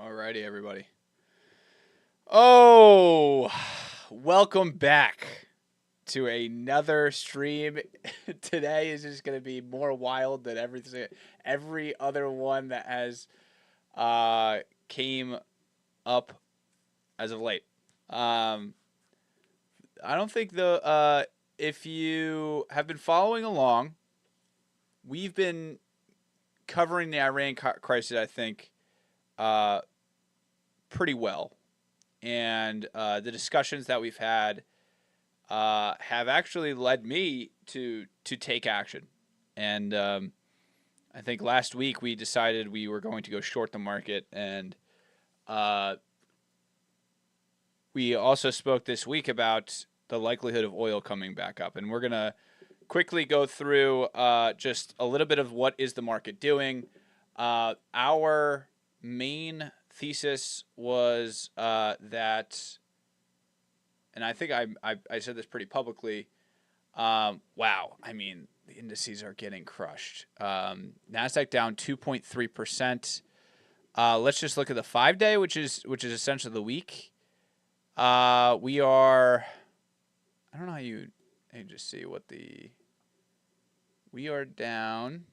Alrighty, everybody. Oh, welcome back to another stream. Today is just going to be more wild than every other one that has uh, came up as of late. Um, I don't think if you have been following along, we've been covering the Iran crisis. I think uh, pretty well, and the discussions that we've had have actually led me to take action. And I think last week we decided we were going to go short the market, and uh, we also spoke this week about the likelihood of oil coming back up. And we're gonna quickly go through just a little bit of what is the market doing. Our main thesis was that, and I think I said this pretty publicly. Wow, I mean the indices are getting crushed. Nasdaq down 2.3%. Let's just look at the 5-day, which is essentially the week. We are. I don't know how you just see what the. We are down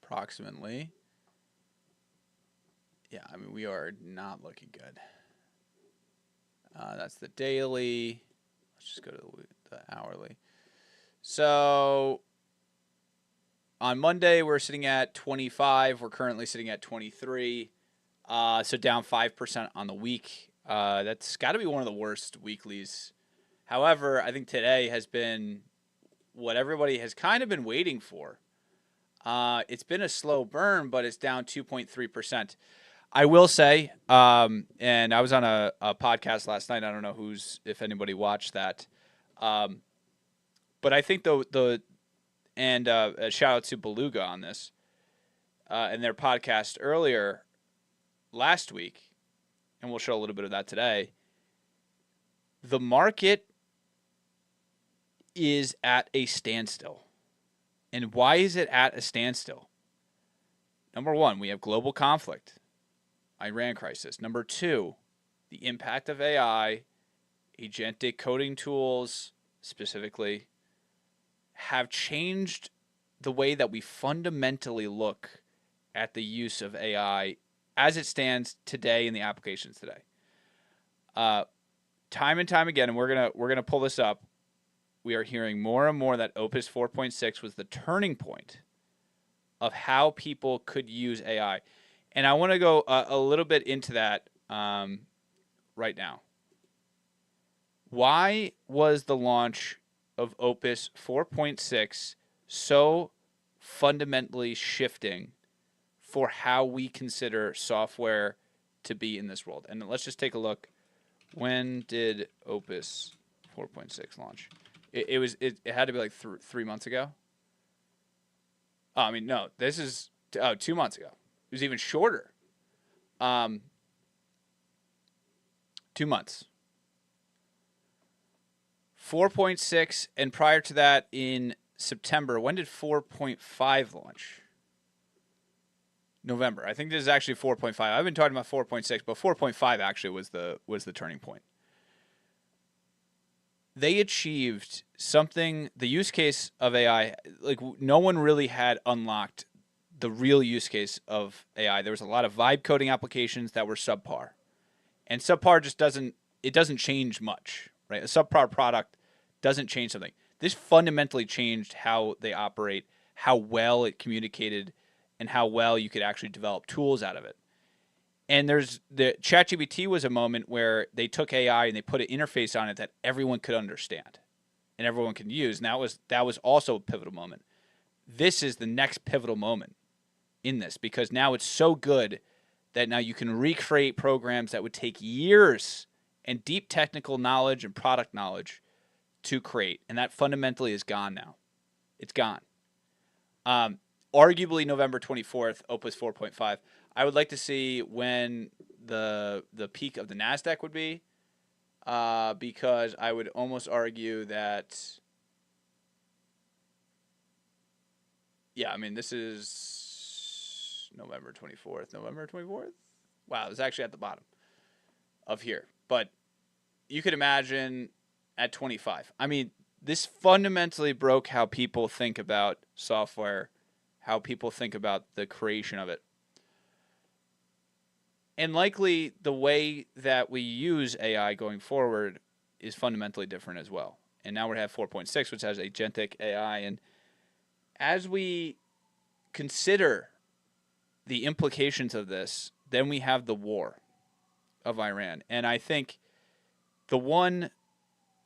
approximately. Yeah, I mean we are not looking good. That's the daily. Let's just go to the hourly. So on Monday, we're sitting at 25. We're currently sitting at 23. So down 5% on the week. That's got to be one of the worst weeklies. However, I think today has been what everybody has kind of been waiting for. It's been a slow burn, but it's down 2.3%. I will say, and I was on a podcast last night. I don't know if anybody watched that. But I think a shout out to Beluga on this, in their podcast earlier last week, and we'll show a little bit of that today. The market is at a standstill. And why is it at a standstill? Number one, we have global conflict, Iran crisis. Number two, the impact of AI, agentic coding tools specifically, have changed the way that we fundamentally look at the use of AI as it stands today in the applications today. Time and time again, and we're gonna pull this up. We are hearing more and more that Opus 4.6 was the turning point of how people could use AI, and I want to go a little bit into that right now. Why was the launch of Opus 4.6 so fundamentally shifting for how we consider software to be in this world? And let's just take a look. When did Opus 4.6 launch? It had to be like 3 months ago. Oh, I mean, no, this is 2 months ago. It was even shorter. 2 months. 4.6, and prior to that in September. When did 4.5 launch? November. I think this is actually 4.5. I've been talking about 4.6, but 4.5 actually was the turning point. They achieved something, the use case of AI, like no one really had unlocked the real use case of AI. There was a lot of vibe coding applications that were subpar. And subpar just doesn't change much, right? A subpar product doesn't change something. This fundamentally changed how they operate, how well it communicated, and how well you could actually develop tools out of it. And there's the ChatGPT was a moment where they took AI and they put an interface on it that everyone could understand and everyone can use. And that was also a pivotal moment. This is the next pivotal moment in this, because now it's so good that now you can recreate programs that would take years and deep technical knowledge and product knowledge to create. And that fundamentally is gone now. It's gone. Arguably November 24th, Opus 4.5. I would like to see when the peak of the Nasdaq would be, because I would almost argue that, yeah, I mean this is November 24th. November 24th? Wow, it was actually at the bottom of here. But you could imagine at 25. I mean, this fundamentally broke how people think about software, how people think about the creation of it. And likely the way that we use AI going forward is fundamentally different as well. And now we have 4.6, which has agentic AI. And as we consider the implications of this, then we have the war of Iran. And I think the one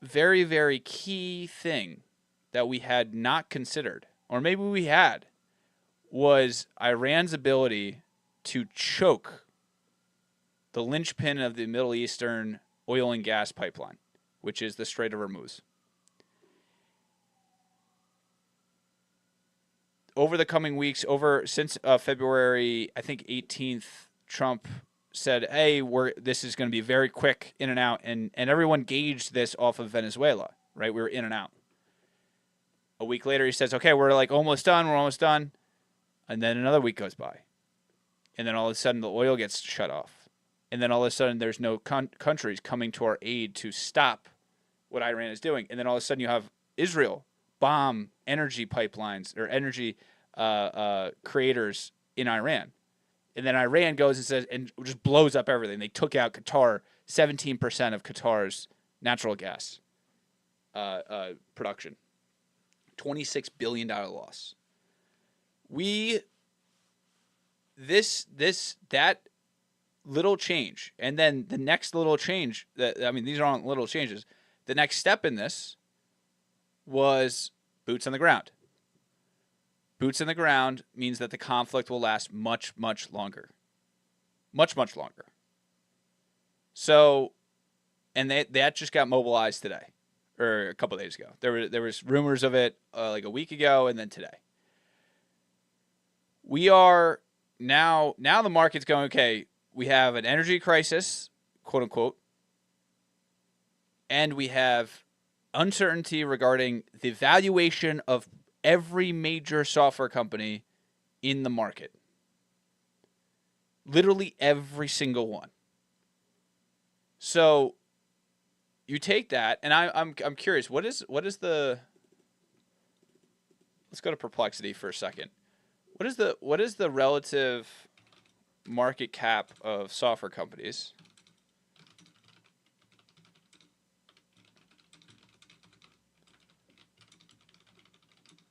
very, very key thing that we had not considered, or maybe we had, was Iran's ability to choke the linchpin of the Middle Eastern oil and gas pipeline, which is the Strait of Hormuz. Over the coming weeks, since February, I think 18th, Trump said, "Hey, this is going to be very quick in and out," and everyone gauged this off of Venezuela, right? We were in and out. A week later, he says, "Okay, we're like almost done. We're almost done," and then another week goes by, and then all of a sudden the oil gets shut off, and then all of a sudden there's no countries coming to our aid to stop what Iran is doing, and then all of a sudden you have Israel bomb energy pipelines or energy creators in Iran. And then Iran goes and says, and just blows up everything. They took out Qatar, 17% of Qatar's natural gas production. $26 billion loss. That little change, and then the next little change, these aren't little changes. The next step in this was boots on the ground. Boots on the ground means that the conflict will last much, much longer. Much, much longer. So, and that just got mobilized today, or a couple of days ago. There was rumors of it like a week ago, and then today. We are now the market's going, okay, we have an energy crisis, quote unquote, and we have uncertainty regarding the valuation of every major software company in the market. Literally every single one. So you take that, and I'm curious, what is the, let's go to Perplexity for a second. What is the relative market cap of software companies?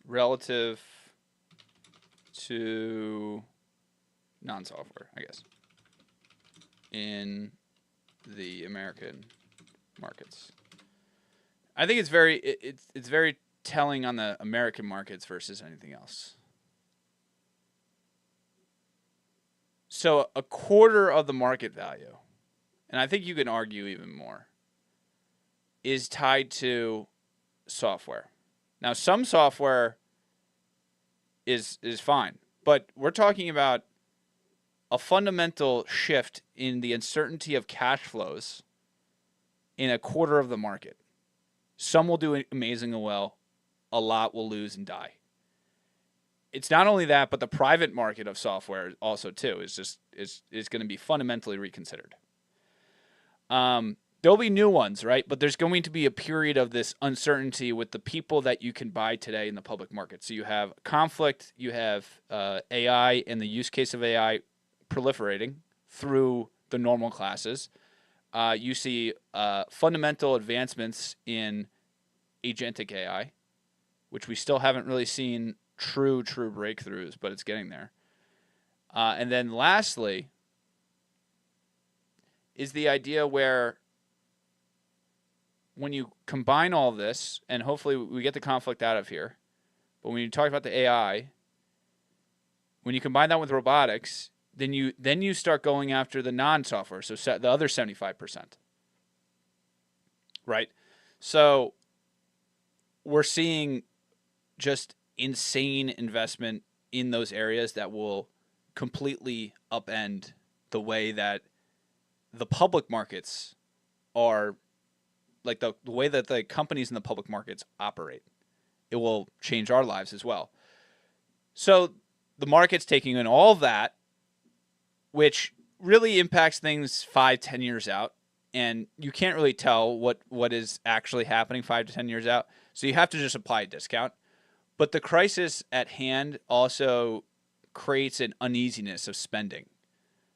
Relative to non-software, I guess, in the American markets. I think it's very telling on the American markets versus anything else. So a quarter of the market value, and I think you can argue even more, is tied to software. Now, some software is fine, but we're talking about a fundamental shift in the uncertainty of cash flows in a quarter of the market. Some will do amazingly well, a lot will lose and die. It's not only that, but the private market of software also too is going to be fundamentally reconsidered. There'll be new ones, right? But there's going to be a period of this uncertainty with the people that you can buy today in the public market. So you have conflict, you have AI and the use case of AI proliferating through the normal classes. You see fundamental advancements in agentic AI, which we still haven't really seen true breakthroughs, but it's getting there. And then lastly is the idea where when you combine all this, and hopefully we get the conflict out of here, but when you talk about the AI, when you combine that with robotics, then you start going after the non-software, so the other 75%. Right? So we're seeing just insane investment in those areas that will completely upend the way that the public markets are, like the way that the companies in the public markets operate. It will change our lives as well. So the market's taking in all of that, which really impacts things 5-10 years out. And you can't really tell what is actually happening 5 to 10 years out. So you have to just apply a discount. But the crisis at hand also creates an uneasiness of spending.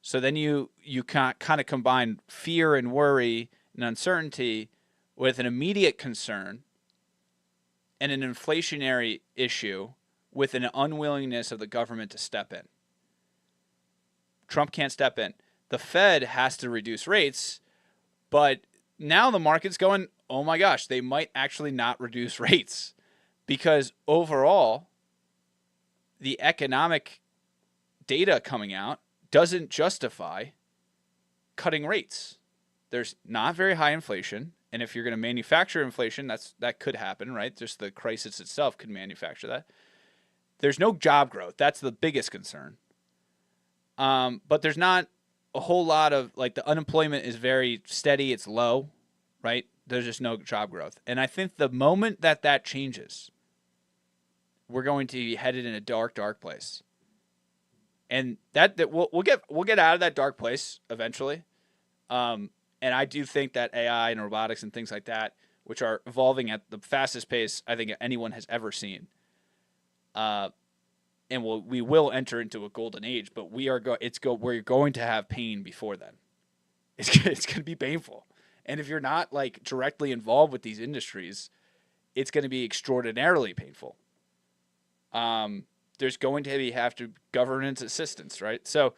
So then you kind of combine fear and worry and uncertainty with an immediate concern and an inflationary issue with an unwillingness of the government to step in. Trump can't step in. The Fed has to reduce rates, but now the market's going, oh my gosh, they might actually not reduce rates because overall, the economic data coming out doesn't justify cutting rates. There's not very high inflation, and if you're going to manufacture inflation, that could happen, right? Just the crisis itself could manufacture that. There's no job growth. That's the biggest concern. But there's not a whole lot of, like, the unemployment is very steady. It's low, right? There's just no job growth. And I think the moment that changes, we're going to be headed in a dark, dark place. And that we'll get out of that dark place eventually. And I do think that AI and robotics and things like that, which are evolving at the fastest pace I think anyone has ever seen, and we will enter into a golden age. But we're going to have pain before then. It's going to be painful, and if you're not like directly involved with these industries, it's going to be extraordinarily painful. There's going to have to governance assistance, right? So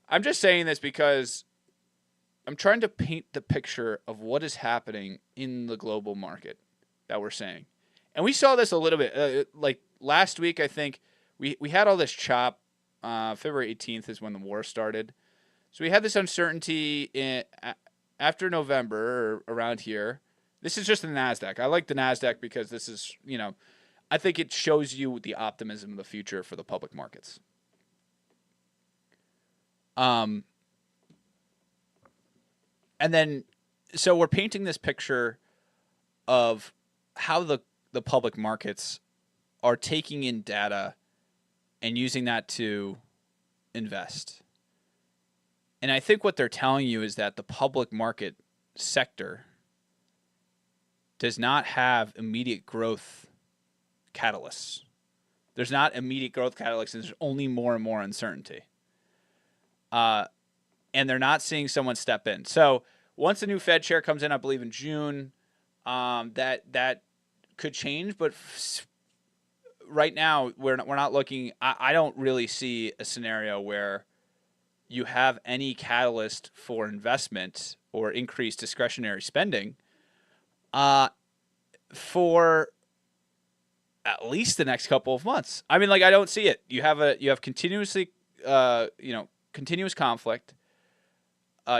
I'm just saying this because I'm trying to paint the picture of what is happening in the global market that we're saying. And we saw this a little bit. Like last week, I think we had all this chop. February 18th is when the war started. So we had this uncertainty after November or around here. This is just the NASDAQ. I like the NASDAQ because this is, I think it shows you the optimism of the future for the public markets. And then, so we're painting this picture of how the public markets are taking in data and using that to invest. And I think what they're telling you is that the public market sector does not have immediate growth catalysts. There's not immediate growth catalysts, and there's only more and more uncertainty. And they're not seeing someone step in. So once the new Fed chair comes in, I believe in June, that could change. But right now, we're not looking. I don't really see a scenario where you have any catalyst for investment or increased discretionary spending for at least the next couple of months. I mean, like, I don't see it. You have continuously, continuous conflict.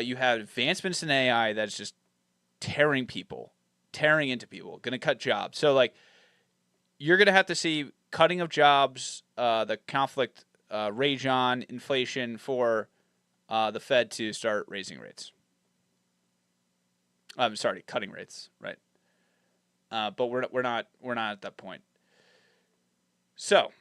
You have advancements in AI that's just tearing into people, going to cut jobs. So, like, you're going to have to see cutting of jobs, the conflict rage on, inflation for the Fed to start raising rates. I'm sorry, cutting rates, right? But we're not at that point. So,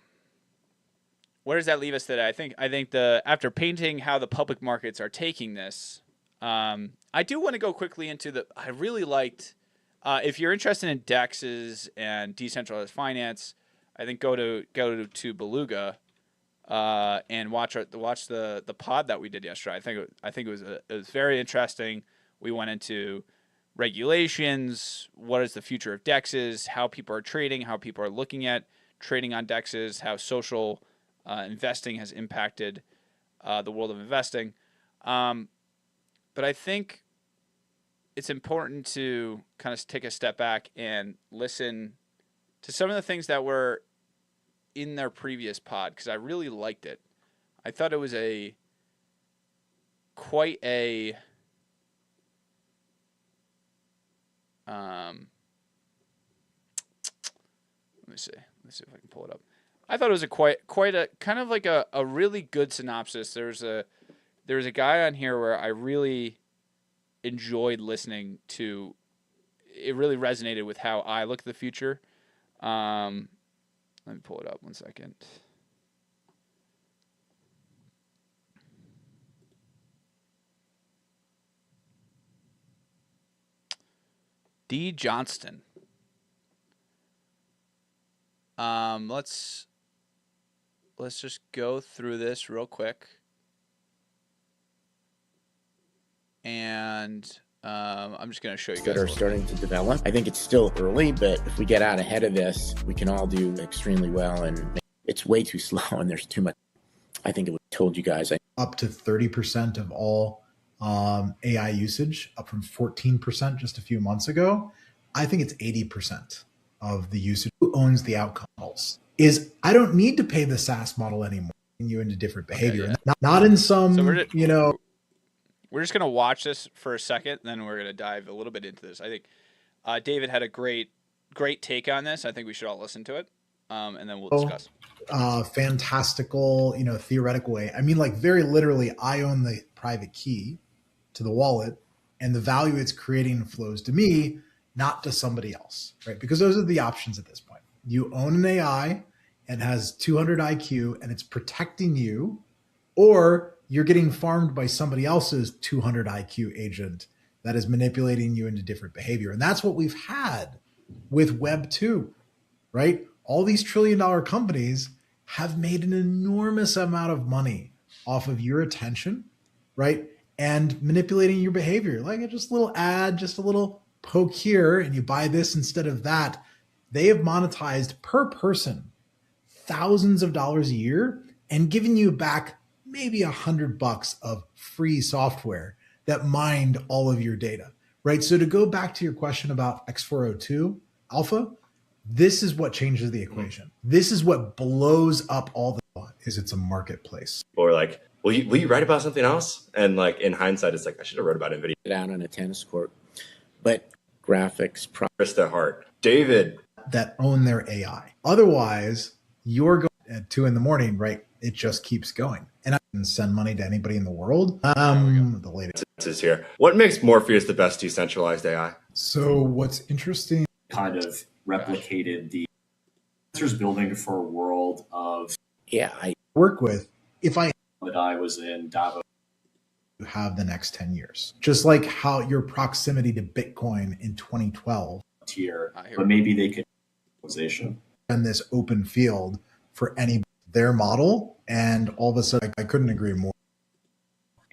where does that leave us today? I think after painting how the public markets are taking this, I do want to go quickly into I really liked, if you're interested in DEXs and decentralized finance, I think go to Beluga and watch the pod that we did yesterday. I think it was very interesting. We went into regulations, what is the future of DEXs, how people are trading, how people are looking at trading on DEXs, how social investing has impacted the world of investing. But I think it's important to kind of take a step back and listen to some of the things that were in their previous pod, because I really liked it. I thought it was quite a let me see if I can pull it up. I thought it was quite a kind of like a really good synopsis. There was a guy on here where I really enjoyed listening to. It really resonated with how I look at the future. Let me pull it up 1 second. D. Johnston. Let's just go through this real quick. And I'm just going to show you guys that are starting to develop. I think it's still early, but if we get out ahead of this, we can all do extremely well. And it's way too slow, and there's too much. I think it told you guys. Up to 30% of all AI usage, up from 14% just a few months ago. I think it's 80% of the usage. Who owns the outcome models? Is I don't need to pay the SaaS model anymore. You into different behavior, Okay, yeah. not in some, We're just going to watch this for a second, then we're going to dive a little bit into this. I think David had a great take on this. I think we should all listen to it, and then we'll discuss. Fantastical, theoretical way. I mean, like very literally, I own the private key to the wallet, and the value it's creating flows to me, not to somebody else, right? Because those are the options at this point. You own an AI and has 200 IQ, and it's protecting you, or you're getting farmed by somebody else's 200 IQ agent that is manipulating you into different behavior. And that's what we've had with Web 2, right? All these trillion-dollar companies have made an enormous amount of money off of your attention, right? And manipulating your behavior. Like just a little ad, just a little poke here, and you buy this instead of that. They have monetized per person thousands of dollars a year and given you back maybe $100 of free software that mined all of your data, right? So to go back to your question about X402 Alpha, this is what changes the equation. This is what blows up all the is it's a marketplace. Or like, will you write about something else? And like in hindsight, it's like, I should have wrote about NVIDIA. Out on a tennis court, but graphics, Krista Hart, David. That own their AI. Otherwise, you're going at 2 a.m, right? It just keeps going. And I can send money to anybody in the world. The latest is here. What makes Morpheus the best decentralized AI? So what's interesting, kind of replicated the sensors building for a world of I work with. If I was in Davos, you have the next 10 years, just like how your proximity to Bitcoin in 2012 tier, but maybe they could in this open field for their model, and all of a sudden I couldn't agree more.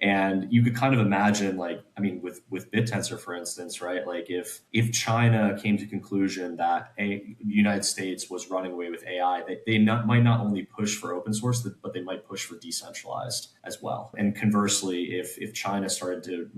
And you could kind of imagine, like, I mean, with BitTensor, for instance, right? Like if China came to conclusion that the United States was running away with AI, they might not only push for open source, but they might push for decentralized as well. And conversely, if China started to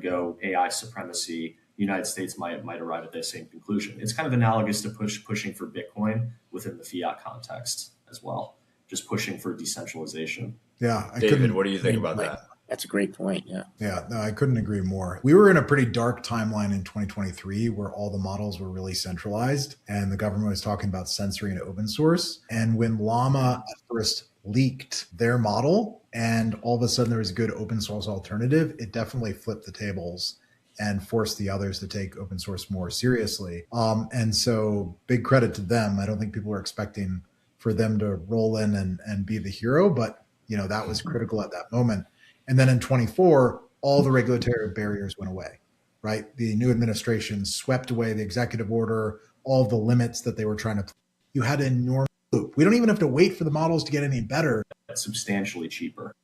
go AI supremacy, the United States might arrive at the same conclusion. It's kind of analogous to pushing for Bitcoin within the fiat context as well, just pushing for decentralization. Yeah. David, what do you think about that? That's a great point. Yeah. Yeah, no, I couldn't agree more. We were in a pretty dark timeline in 2023 where all the models were really centralized and the government was talking about censoring open source. And when Llama first leaked their model and all of a sudden there was a good open source alternative, it definitely flipped the tables and forced the others to take open source more seriously. And so big credit to them. I don't think people were expecting for them to roll in and be the hero, but that was critical at that moment. And then in 24, all the regulatory barriers went away, right? The new administration swept away the executive order, all the limits that they were trying to. You had an enormous loop. We don't even have to wait for the models to get any better. That's substantially cheaper.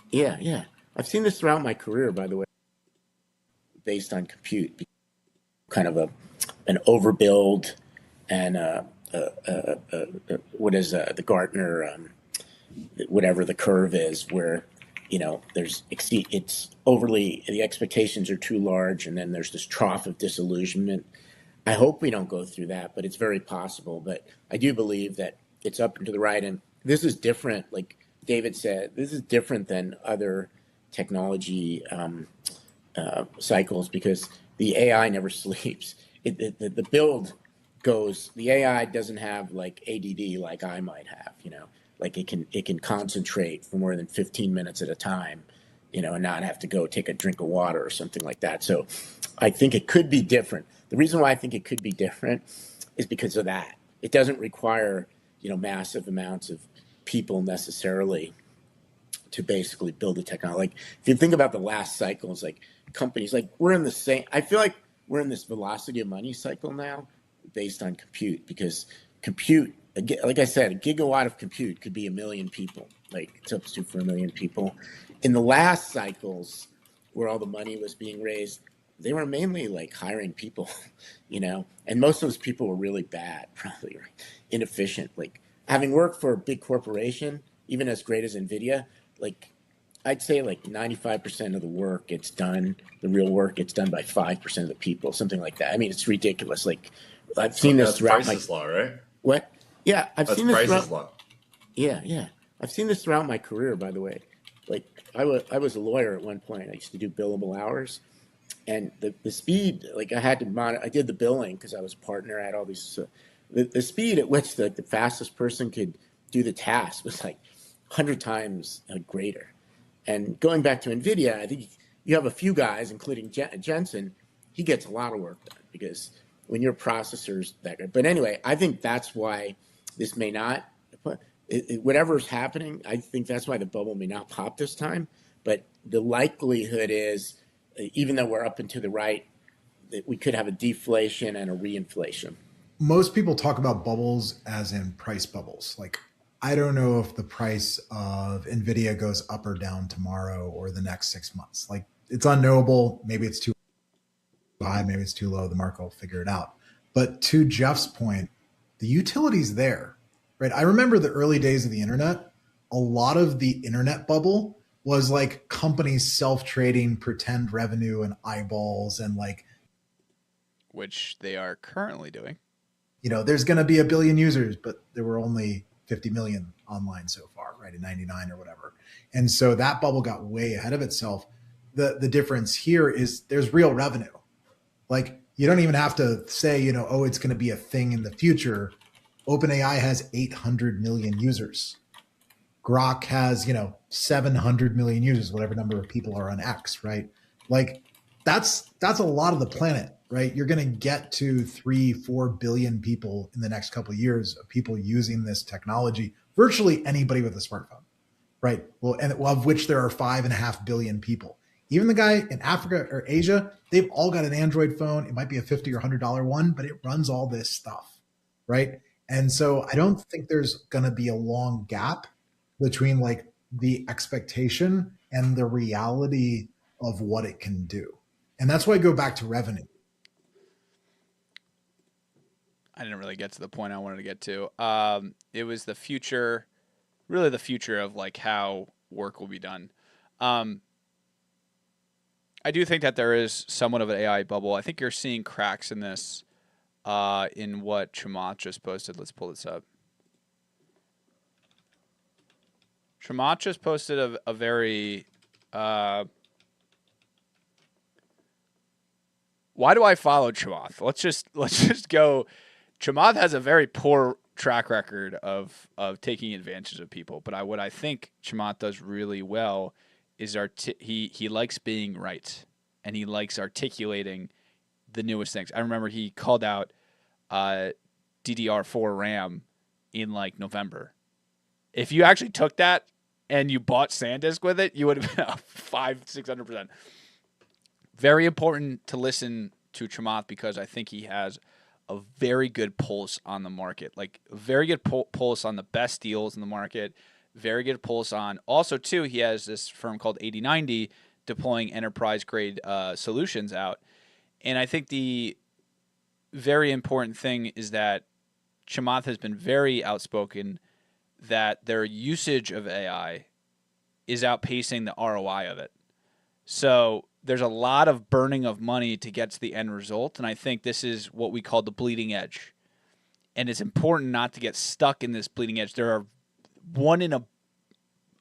Yeah. I've seen this throughout my career, by the way, based on compute, kind of an overbuild and what is the Gartner, whatever the curve is, where it's overly, the expectations are too large, and then there's this trough of disillusionment. I hope we don't go through that, but it's very possible. But I do believe that it's up and to the right, and this is different. Like David said, this is different than other technology cycles because the AI never sleeps. The build goes. The AI doesn't have like ADD like I might have. Like it can concentrate for more than 15 minutes at a time, and not have to go take a drink of water or something like that. So I think it could be different. The reason why I think it could be different is because of that. It doesn't require, massive amounts of people necessarily to basically build a technology. Like if you think about the last cycles, like companies, like I feel like we're in this velocity of money cycle now based on compute, because compute, like I said, a gigawatt of compute could be 1 million people, like substitute for 1 million people. In the last cycles where all the money was being raised, they were mainly like hiring people, and most of those people were really bad, probably inefficient. Like, having worked for a big corporation, even as great as NVIDIA, like, I'd say like 95% of the work gets done, the real work gets done by 5% of the people, something like that. I mean, it's ridiculous. Like, I've seen this That's throughout Price's law, right? what? Yeah, I've That's seen this Price's throughout. law. Yeah. I've seen this throughout my career, by the way. Like, I was a lawyer at one point. I used to do billable hours, and the speed, like, I had to I did the billing because I was a partner. I had all these. The speed at which the fastest person could do the task was like 100 times greater. And going back to NVIDIA, I think you have a few guys, including Jensen. He gets a lot of work done because when your processor's that good. But anyway, I think that's why this may not, whatever's happening, I think that's why the bubble may not pop this time. But the likelihood is, even though we're up and to the right, that we could have a deflation and a reinflation. Most people talk about bubbles as in price bubbles. Like, I don't know if the price of NVIDIA goes up or down tomorrow or the next 6 months. Like, it's unknowable. Maybe it's too high, maybe it's too low. The market will figure it out. But to Jeff's point, the utility's there, right? I remember the early days of the internet. A lot of the internet bubble was like companies self-trading pretend revenue and eyeballs, and like, which they are currently doing. There's going to be 1 billion users, but there were only 50 million online so far, right? In 99 or whatever. And so that bubble got way ahead of itself. The difference here is there's real revenue. Like, you don't even have to say, it's going to be a thing in the future. OpenAI has 800 million users. Grok has, 700 million users, whatever number of people are on X, right? Like, that's a lot of the planet, right? You're going to get to 3-4 billion people in the next couple of years of people using this technology, virtually anybody with a smartphone, right? Well, and of which there are 5.5 billion people. Even the guy in Africa or Asia, they've all got an Android phone. It might be a $50 or $100 one, but it runs all this stuff, right? And so I don't think there's going to be a long gap between like the expectation and the reality of what it can do. And that's why I go back to revenue. I didn't really get to the point I wanted to get to. It was the future, really the future of like how work will be done. I do think that there is somewhat of an AI bubble. I think you're seeing cracks in this in what Chamath just posted. Let's pull this up. Chamath just posted a very... why do I follow Chamath? Let's just go. Chamath has a very poor track record of taking advantage of people, but what I think Chamath does really well is he likes being right, and he likes articulating the newest things. I remember he called out DDR4 RAM in like November. If you actually took that and you bought SanDisk with it, you would have been up 500-600%. Very important to listen to Chamath because I think he has a very good pulse on the market, like a very good pulse on the best deals in the market. Very good pulse on. Also, too, he has this firm called 8090 deploying enterprise-grade solutions out. And I think the very important thing is that Chamath has been very outspoken that their usage of AI is outpacing the ROI of it. So there's a lot of burning of money to get to the end result, and I think this is what we call the bleeding edge. And it's important not to get stuck in this bleeding edge. There are 1 in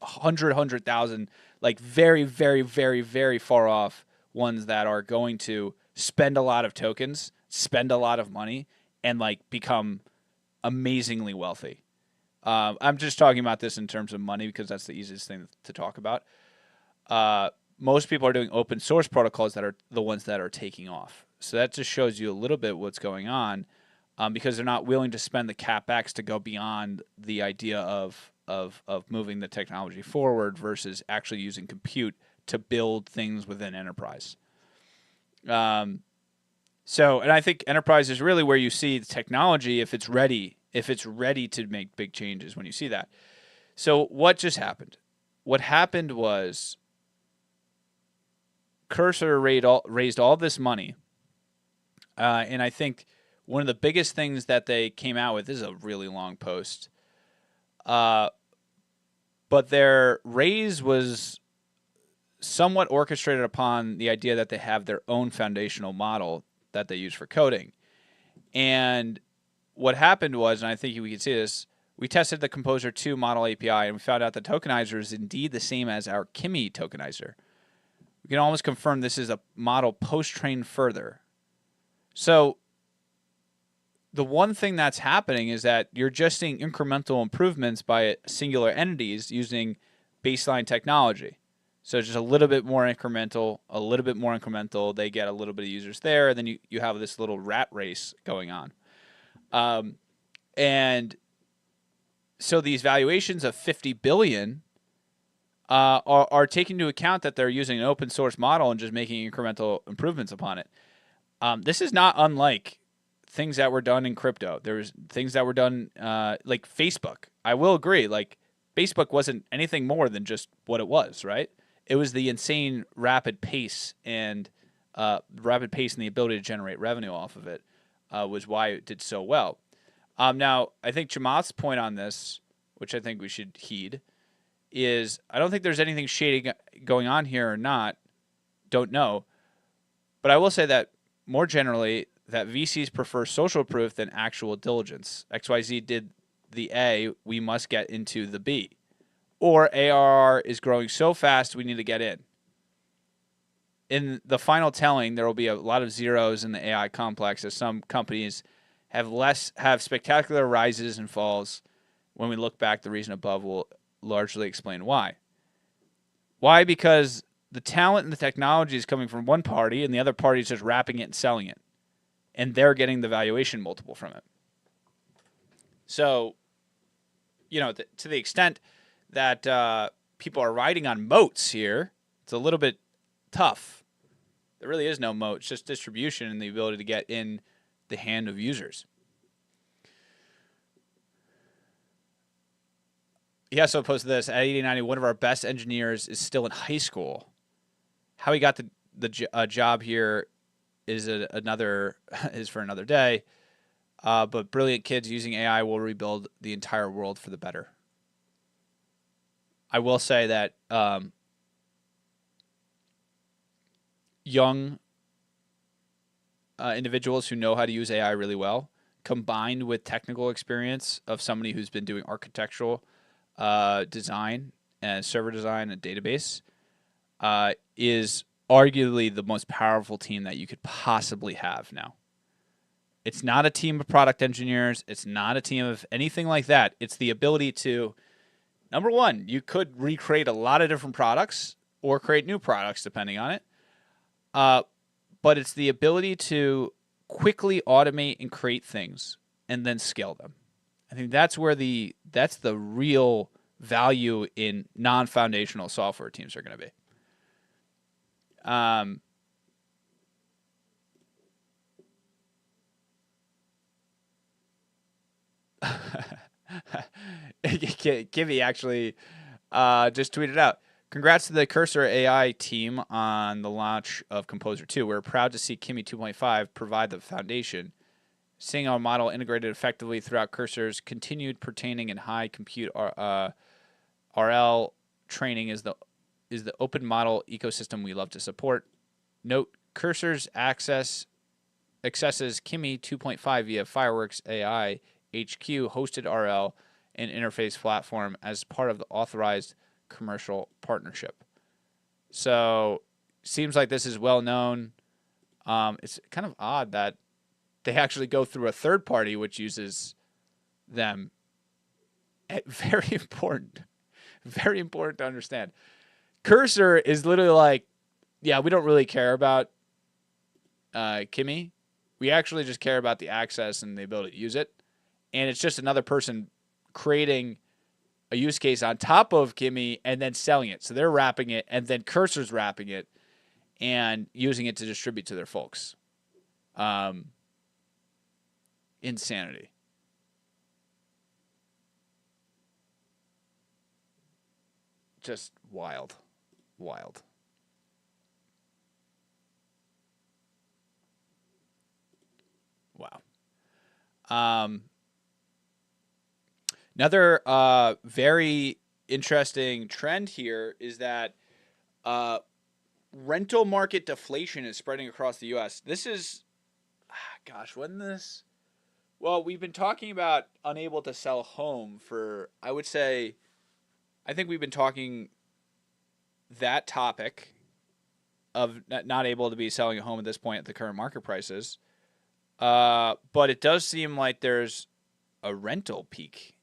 100,000, like very, very, very, very far off ones that are going to spend a lot of tokens, spend a lot of money, and like become amazingly wealthy. I'm just talking about this in terms of money because that's the easiest thing to talk about. Most people are doing open source protocols that are the ones that are taking off. So that just shows you a little bit what's going on because they're not willing to spend the CapEx to go beyond the idea of moving the technology forward versus actually using compute to build things within enterprise. So, and I think enterprise is really where you see the technology if it's ready to make big changes when you see that. So, what just happened? What happened was Cursor raised all this money, and I think one of the biggest things that they came out with, this is a really long post, but their raise was somewhat orchestrated upon the idea that they have their own foundational model that they use for coding. And what happened was, and I think we can see this, we tested the Composer 2 model API and we found out the tokenizer is indeed the same as our Kimi tokenizer. We can almost confirm this is a model post-trained further. So the one thing that's happening is that you're just seeing incremental improvements by singular entities using baseline technology. So just a little bit more incremental, They get a little bit of users there, and then you have this little rat race going on. And so these valuations of 50 billion are taking into account that they're using an open source model and just making incremental improvements upon it. This is not unlike things that were done in crypto. There's things that were done like Facebook. I will agree, like Facebook wasn't anything more than just what it was, right? It was the insane rapid pace and the ability to generate revenue off of it was why it did so well. Now, I think Chamath's point on this, which I think we should heed, is I don't think there's anything shady going on here or not. Don't know. But I will say that more generally, that VCs prefer social proof than actual diligence. XYZ did the A, we must get into the B. Or ARR is growing so fast we need to get in. In the final telling, there will be a lot of zeros in the AI complex as some companies have spectacular rises and falls. When we look back, the reason above will largely explain why. Why? Because the talent and the technology is coming from one party and the other party is just wrapping it and selling it. And they're getting the valuation multiple from it. So, to the extent that people are riding on moats here, it's a little bit tough. There really is no moat. It's just distribution and the ability to get in the hand of users. He also posted this, at 8090, one of our best engineers is still in high school. How he got the job here is for another day. But brilliant kids using AI will rebuild the entire world for the better. I will say that young individuals who know how to use AI really well, combined with technical experience of somebody who's been doing architectural design and server design and database, is arguably the most powerful team that you could possibly have now. It's not a team of product engineers. It's not a team of anything like that. It's the ability to, number one, you could recreate a lot of different products or create new products depending on it. But it's the ability to quickly automate and create things and then scale them. I think that's the real value in non-foundational software teams are going to be. Kivy actually just tweeted out, congrats to the Cursor AI team on the launch of Composer 2. We're proud to see Kimi 2.5 provide the foundation. Seeing our model integrated effectively throughout Cursor's continued pertaining and high compute RL training is the open model ecosystem we love to support. Note, Cursor's accesses Kimi 2.5 via Fireworks AI HQ hosted RL and interface platform as part of the authorized commercial partnership. So, seems like this is well known. It's kind of odd that they actually go through a third party which uses them. Very important to understand. Cursor is literally like, yeah, we don't really care about Kimi. We actually just care about the access and the ability to use it. And it's just another person creating a use case on top of Kimi and then selling it. So they're wrapping it, and then Cursor's wrapping it and using it to distribute to their folks. Insanity. Just wild. Wild. Wow. Another very interesting trend here is that rental market deflation is spreading across the U.S. This is, gosh, when this? Well, we've been talking about unable to sell a home for, I would say, I think we've been talking that topic of not able to be selling a home at this point at the current market prices. But it does seem like there's a rental peak.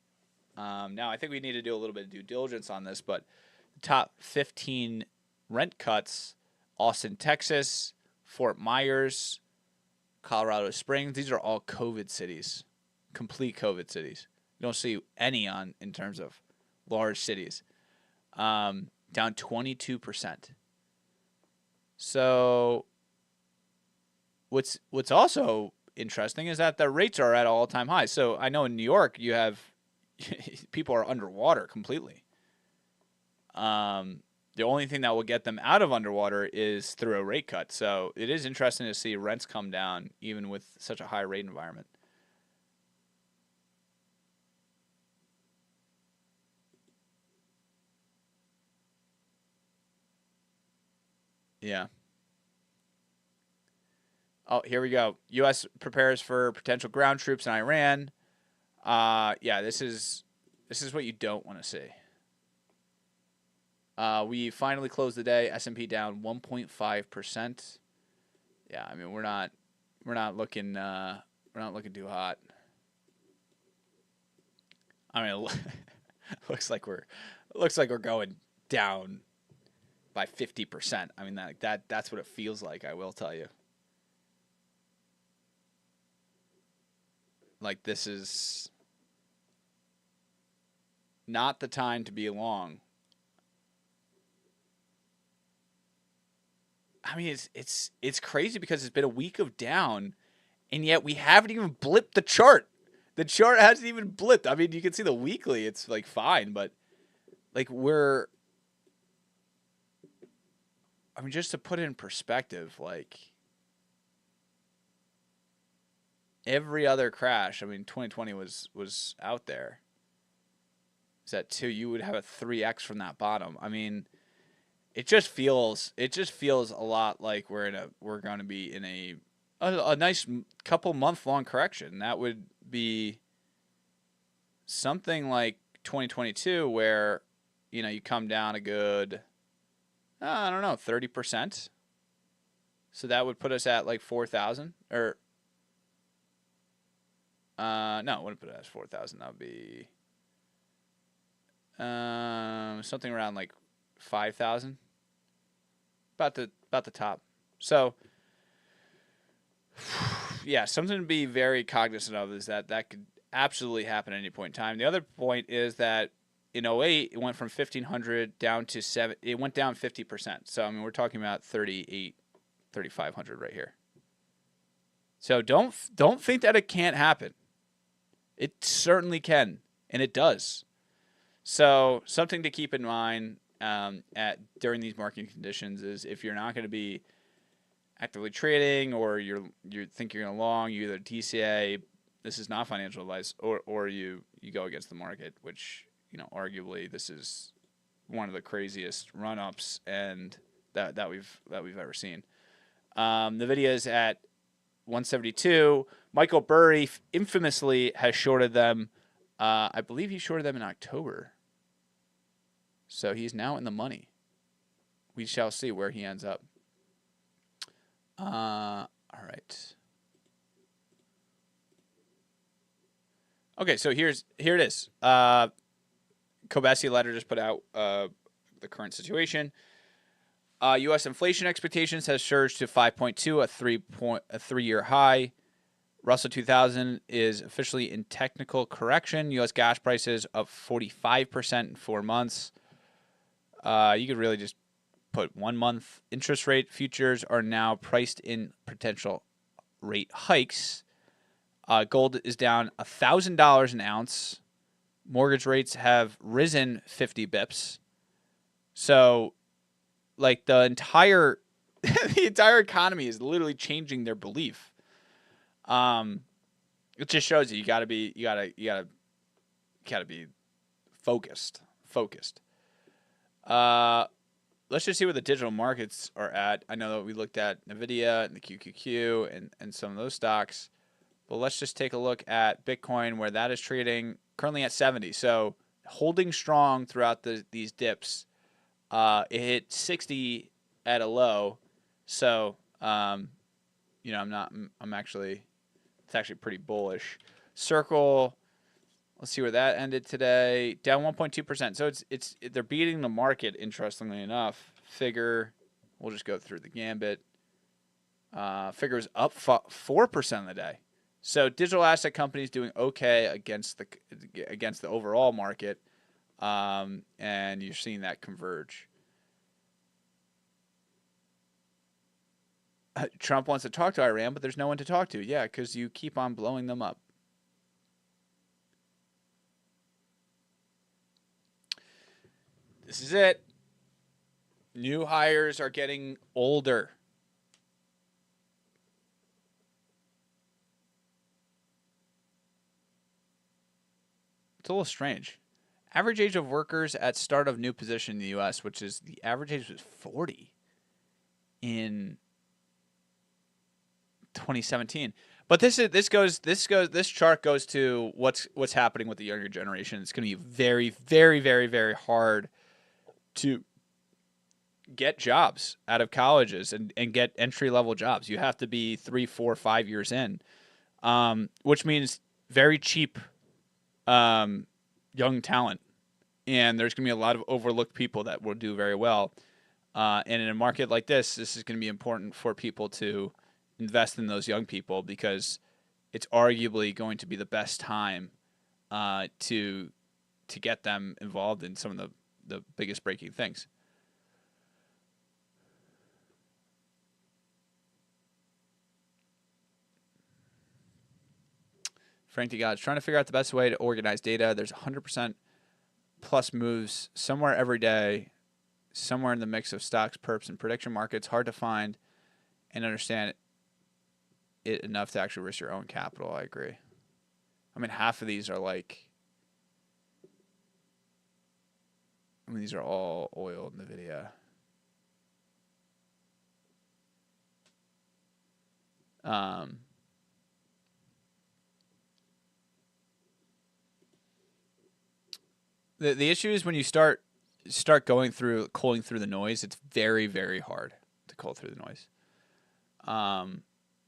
Now, I think we need to do a little bit of due diligence on this, but the top 15 rent cuts: Austin, Texas, Fort Myers, Colorado Springs. These are all COVID cities, complete COVID cities. You don't see any in terms of large cities. Down 22%. So what's also interesting is that the rates are at all-time highs. So I know in New York you have people are underwater completely. The only thing that will get them out of underwater is through a rate cut. So it is interesting to see rents come down even with such a high rate environment. Yeah. Oh, here we go. U.S. prepares for potential ground troops in Iran. Yeah, this is what you don't want to see. We finally closed the day. S&P down 1.5%. Yeah, I mean we're not looking too hot. I mean, it looks like we're going down by 50%. I mean that's what it feels like. I will tell you. Like, this is not the time to be long. I mean, it's crazy because it's been a week of down, and yet we haven't even blipped the chart. The chart hasn't even blipped. I mean, you can see the weekly; it's like fine, but like just to put it in perspective, like every other crash, I mean, 2020 was out there. Is that 2? You would have a 3x from that bottom. I mean, it just feels a lot like we're going to be in a nice couple month long correction. That would be something like 2022, where you come down a good, I don't know, 30%. So that would put us at like 4,000 or. No, it wouldn't put it as 4,000. That would be something around like 5,000. About the top. So yeah, something to be very cognizant of is that could absolutely happen at any point in time. The other point is that in 2008 it went from 1,500 down to 7. It went down 50%. So I mean we're talking about 3,500 right here. So don't think that it can't happen. It certainly can, and it does. So something to keep in mind during these market conditions is if you're not going to be actively trading or you think you're going to long, you either DCA. This is not financial advice, or you go against the market, which arguably this is one of the craziest run-ups and that we've ever seen. The video is at 172. Michael Burry infamously has shorted them. I believe he shorted them in October. So he's now in the money. We shall see where he ends up. All right. Okay, so here it is. Kobesi letter just put out the current situation. U.S. inflation expectations has surged to 5.2, a 3-year high. Russell 2000 is officially in technical correction. U.S. gas prices up 45% in 4 months. You could really just put 1 month interest rate futures are now priced in potential rate hikes. Gold is down $1,000 an ounce. Mortgage rates have risen 50 bips. So, like, the entire economy is literally changing their belief. It just shows you gotta be focused. Let's just see where the digital markets are at. I know that we looked at Nvidia and the QQQ and some of those stocks, but let's just take a look at Bitcoin, where that is trading currently at 70. So holding strong throughout these dips. It hit 60 at a low. So, it's actually pretty bullish. Circle, let's see where that ended today. Down 1.2%. So they're beating the market, interestingly enough. Figure, we'll just go through the gambit. Figure is up 4% on the day. So digital asset companies doing okay against the overall market, and you're seeing that converge. Trump wants to talk to Iran, but there's no one to talk to. Yeah, because you keep on blowing them up. This is it. New hires are getting older. It's a little strange. Average age of workers at start of new position in the U.S., which is the average age was 40 in 2017. But this chart goes to what's happening with the younger generation. It's going to be very, very, very, very hard to get jobs out of colleges and get entry-level jobs. You have to be 3, 4, 5 years in, which means very cheap young talent. And there's going to be a lot of overlooked people that will do very well. And in a market like this is going to be important for people to invest in those young people, because it's arguably going to be the best time to get them involved in some of the biggest breaking things. Frank DeGod's trying to figure out the best way to organize data. There's 100% plus moves somewhere every day, somewhere in the mix of stocks, perps, and prediction markets. Hard to find and understand it enough to actually risk your own capital. I agree. I mean, half of these are these are all oil, NVIDIA. The issue is when you start culling through the noise, it's very, very hard to cull through the noise.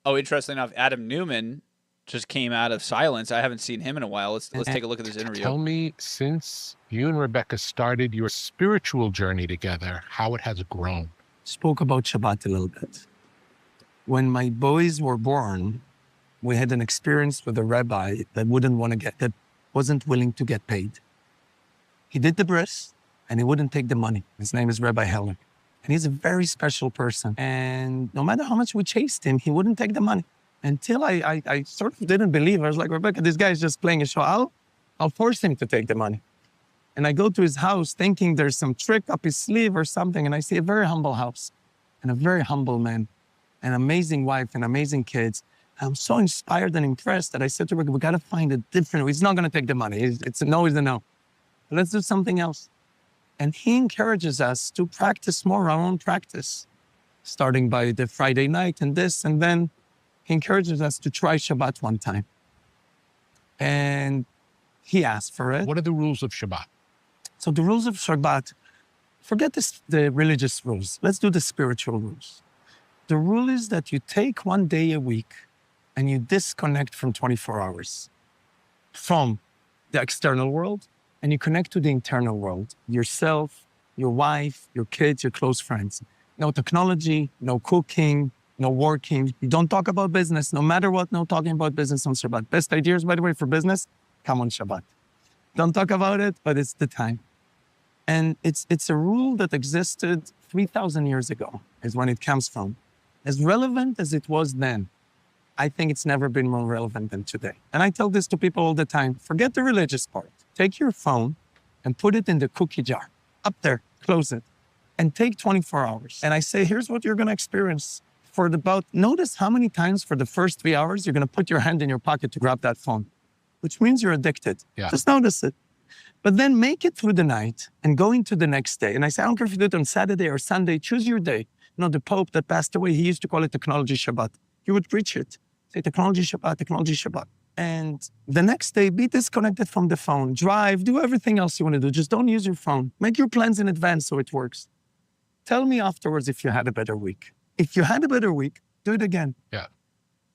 Interestingly enough, Adam Newman just came out of silence. I haven't seen him in a while. Let's take a look at this interview. Tell me, since you and Rebecca started your spiritual journey together, how it has grown. Spoke about Shabbat a little bit. When my boys were born, we had an experience with a rabbi that wasn't willing to get paid. He did the bris, and he wouldn't take the money. His name is Rabbi Heller. And he's a very special person. And no matter how much we chased him, he wouldn't take the money. Until I sort of didn't believe. I was like, Rebecca, this guy is just playing a show. I'll force him to take the money. And I go to his house thinking there's some trick up his sleeve or something. And I see a very humble house and a very humble man, an amazing wife and amazing kids. And I'm so inspired and impressed that I said to Rebecca, we got to find a different way. He's not going to take the money. It's a no is a no. But let's do something else. And he encourages us to practice more our own practice, starting by the Friday night and this. And then he encourages us to try Shabbat one time. And he asked for it. What are the rules of Shabbat? So the rules of Shabbat, forget the religious rules. Let's do the spiritual rules. The rule is that you take one day a week and you disconnect from 24 hours from the external world, and you connect to the internal world, yourself, your wife, your kids, your close friends. No technology, no cooking, no working. You don't talk about business, no matter what, no talking about business on Shabbat. Best ideas, by the way, for business, come on Shabbat. Don't talk about it, but it's the time. And it's a rule that existed 3,000 years ago, is when it comes from. As relevant as it was then, I think it's never been more relevant than today. And I tell this to people all the time. Forget the religious part. Take your phone and put it in the cookie jar. Up there, close it. And take 24 hours. And I say, here's what you're going to experience for notice how many times for the first 3 hours, you're going to put your hand in your pocket to grab that phone, which means you're addicted. Yeah. Just notice it. But then make it through the night and go into the next day. And I say, I don't care if you do it on Saturday or Sunday, choose your day. You know, the Pope that passed away, he used to call it Technology Shabbat. He would preach it. Say, Technology Shabbat, Technology Shabbat. And the next day, be disconnected from the phone. Drive, do everything else you want to do. Just don't use your phone. Make your plans in advance so it works. Tell me afterwards if you had a better week. If you had a better week, do it again. Yeah.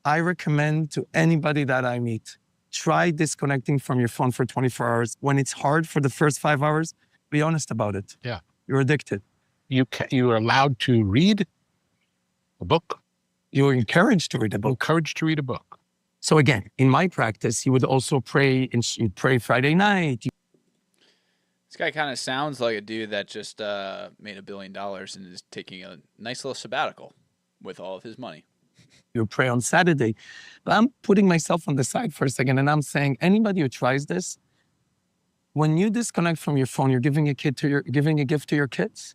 I recommend to anybody that I meet, try disconnecting from your phone for 24 hours. When it's hard for the first 5 hours, be honest about it. Yeah. You're addicted. You are allowed to read a book. You're encouraged to read a book. Encouraged to read a book. So again, in my practice, you would also pray, you'd pray Friday night. This guy kind of sounds like a dude that just made $1 billion and is taking a nice little sabbatical with all of his money. You pray on Saturday. But I'm putting myself on the side for a second, and I'm saying anybody who tries this, when you disconnect from your phone, you're giving a gift to your kids.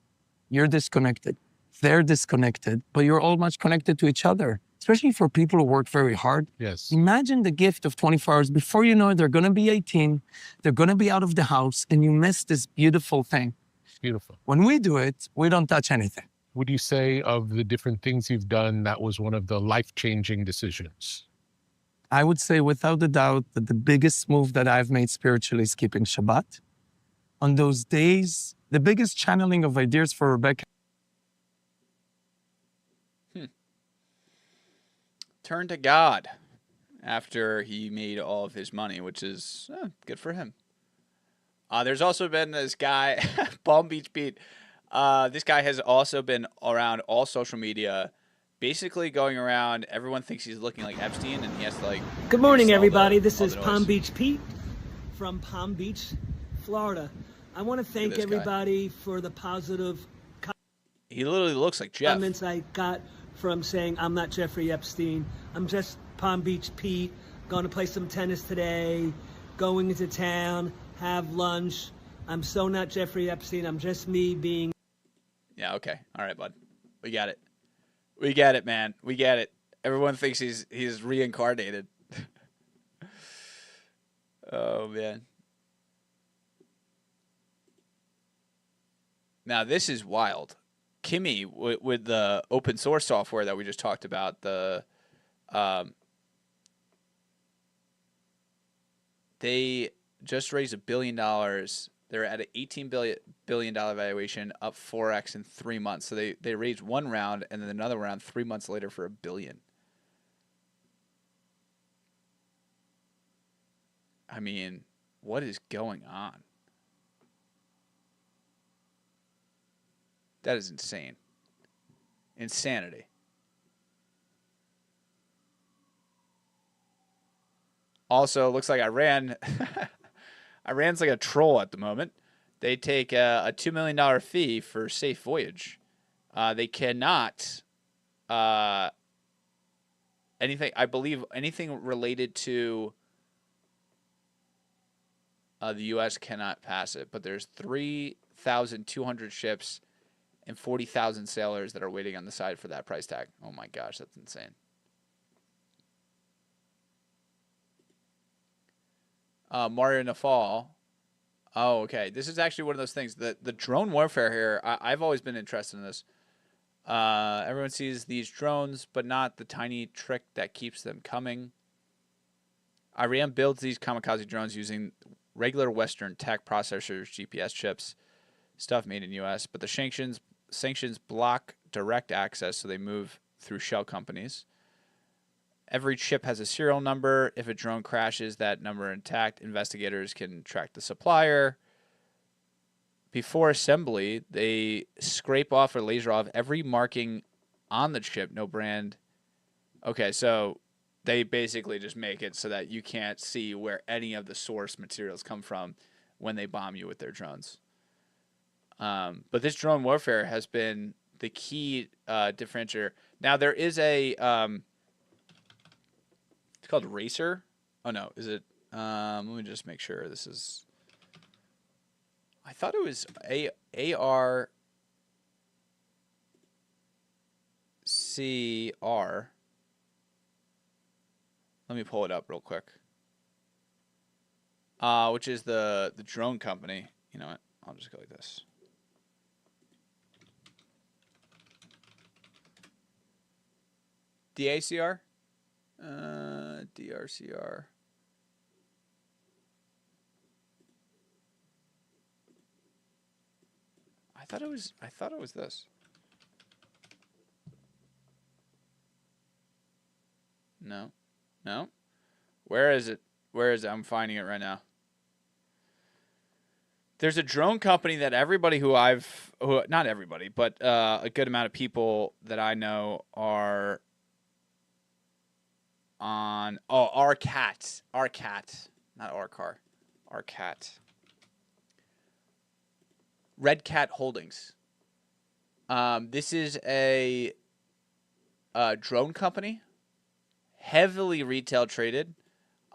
You're disconnected. They're disconnected, but you're all much connected to each other, especially for people who work very hard. Yes. Imagine the gift of 24 hours. Before you know it, they're going to be 18. They're going to be out of the house, and you miss this beautiful thing. Beautiful. When we do it, we don't touch anything. Would you say of the different things you've done, that was one of the life-changing decisions? I would say without a doubt that the biggest move that I've made spiritually is keeping Shabbat. On those days, the biggest channeling of ideas for Rebecca. Turned to God after he made all of his money, which is good for him. There's also been this guy, Palm Beach Pete. This guy has also been around all social media, basically going around. Everyone thinks he's looking like Epstein, and he has to like. Good morning, everybody. This is Palm Beach Pete from Palm Beach, Florida. I want to thank everybody for the positive He literally looks like Jeff. comments I got from saying I'm not Jeffrey Epstein. I'm just Palm Beach Pete. Going to play some tennis today. Going into town. Have lunch. I'm so not Jeffrey Epstein. I'm just me being. Yeah, okay. All right, bud. We got it. We get it, man. We get it. Everyone thinks he's reincarnated. Oh, man. Now, this is wild. Kimmy, with the open source software that we just talked about, they just raised $1 billion. They're at an $18 billion valuation, up 4x in 3 months. So they raised one round and then another round 3 months later for $1 billion. I mean, what is going on? That is insane. Insanity. Also, it looks like Iran's like a troll at the moment. They take a $2 million fee for safe voyage. They cannot anything related to the U.S. cannot pass it. But there's 3,200 ships and 40,000 sailors that are waiting on the side for that price tag. Oh my gosh, that's insane. Mario Nafal. Oh, okay. This is actually one of those things. The drone warfare here, I've always been interested in this. Everyone sees these drones, but not the tiny trick that keeps them coming. Iran builds these kamikaze drones using regular Western tech processors, GPS chips, stuff made in U.S., but the sanctions block direct access, so they move through shell companies. Every chip has a serial number. If a drone crashes, that number intact. Investigators can track the supplier. Before assembly, they scrape off or laser off every marking on the chip, no brand. Okay, so they basically just make it so that you can't see where any of the source materials come from when they bomb you with their drones. But this drone warfare has been the key differentiator. Now, there is a called Racer. Oh no, is it? Let me just make sure this is. I thought it was ARCR. Let me pull it up real quick. Which is the drone company. You know what? I'll just go like this. DACR? DRCR. I thought it was this. No. No. Where is it? Where is it? I'm finding it right now. There's a drone company that everybody not everybody, but a good amount of people that I know are on. Oh, RCAT, not RCAR, RCAT. Red Cat Holdings. This is a drone company, heavily retail traded.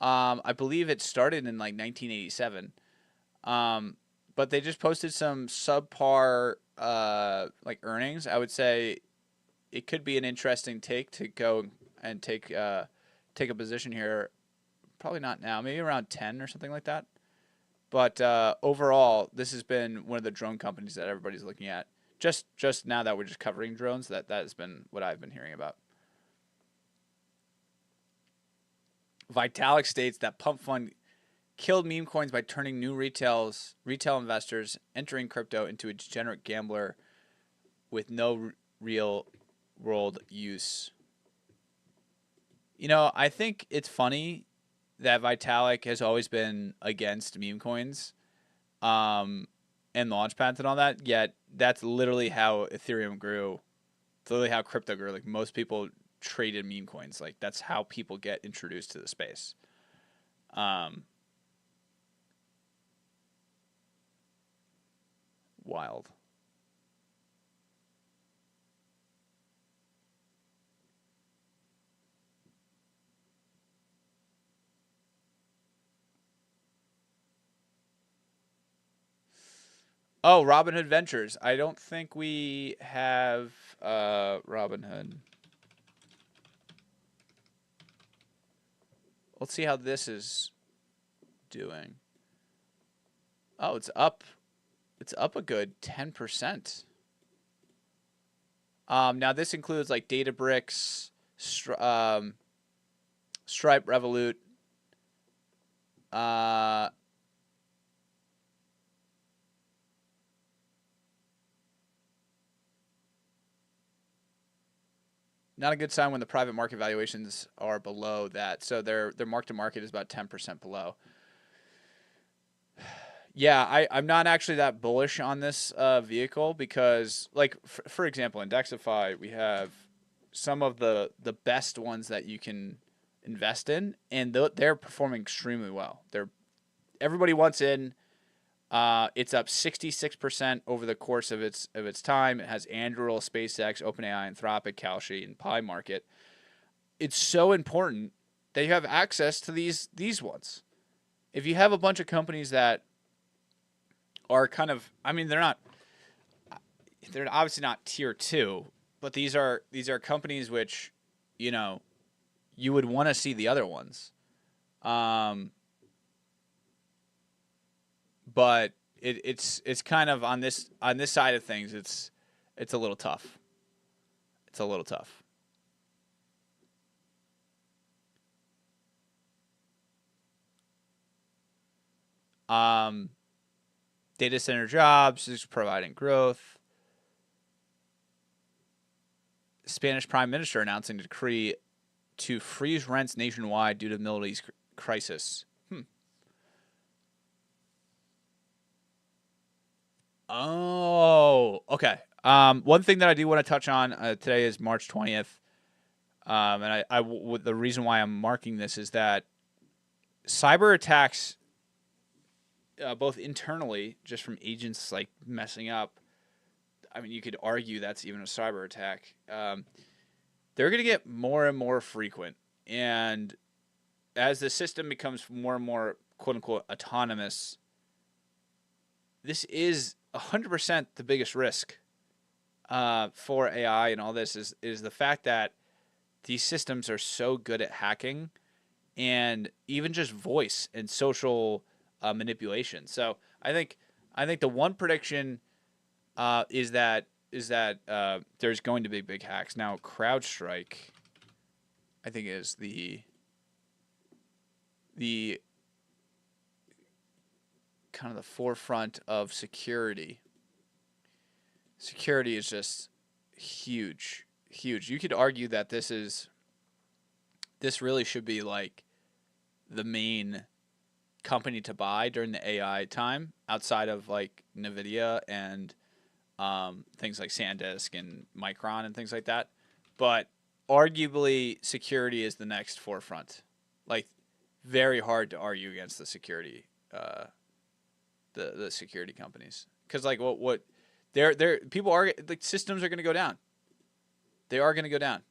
I believe it started in like 1987. But they just posted some subpar like earnings. I would say it could be an interesting take to go and take a position here. Probably not now, maybe around 10 or something like that. But overall, this has been one of the drone companies that everybody's looking at. Just now that we're just covering drones, that has been what I've been hearing about. Vitalik states that pump fund killed meme coins by turning new retail investors entering crypto into a degenerate gambler with no real world use. You know, I think it's funny that Vitalik has always been against meme coins and launchpads and all that, yet that's literally how Ethereum grew. It's literally how crypto grew. Like, most people traded meme coins. Like, that's how people get introduced to the space. Wild. Oh, Robinhood Ventures. I don't think we have Robinhood. Let's see how this is doing. Oh, it's up. It's up a good 10%. Now this includes like Databricks, Stripe, Revolut. Not a good sign when the private market valuations are below that. So their mark to market is about 10% below. Yeah, I'm not actually that bullish on this vehicle because, like, for example, in Dexify, we have some of the best ones that you can invest in, and they're performing extremely well. Everybody wants in. It's up 66% over the course of its time. It has Anduril, SpaceX, OpenAI, Anthropic, Kalshi, and Pi Market. It's so important that you have access to these ones. If you have a bunch of companies that are kind of, I mean, they're obviously not tier 2, but these are companies which, you know, you would want to see the other ones. But it's kind of on this side of things, it's a little tough. It's a little tough. Data center jobs is providing growth. Spanish Prime Minister announcing a decree to freeze rents nationwide due to the Middle East crisis. Oh, okay. One thing that I do want to touch on today is March 20th. And the reason why I'm marking this is that cyber attacks, both internally, just from agents like messing up, I mean, you could argue that's even a cyber attack. They're going to get more and more frequent. And as the system becomes more and more quote unquote autonomous, this is 100% the biggest risk for AI and all this is the fact that these systems are so good at hacking and even just voice and social manipulation. So I think the one prediction is that there's going to be big hacks. Now CrowdStrike, I think, is the kind of the forefront of security. Security is just huge. You could argue that this really should be like the main company to buy during the AI time, outside of like NVIDIA and things like SanDisk and Micron and things like that. But arguably, security is the next forefront. Like, very hard to argue against the security, the security companies, because like what they're people are like systems are going to go down. They are going to go down.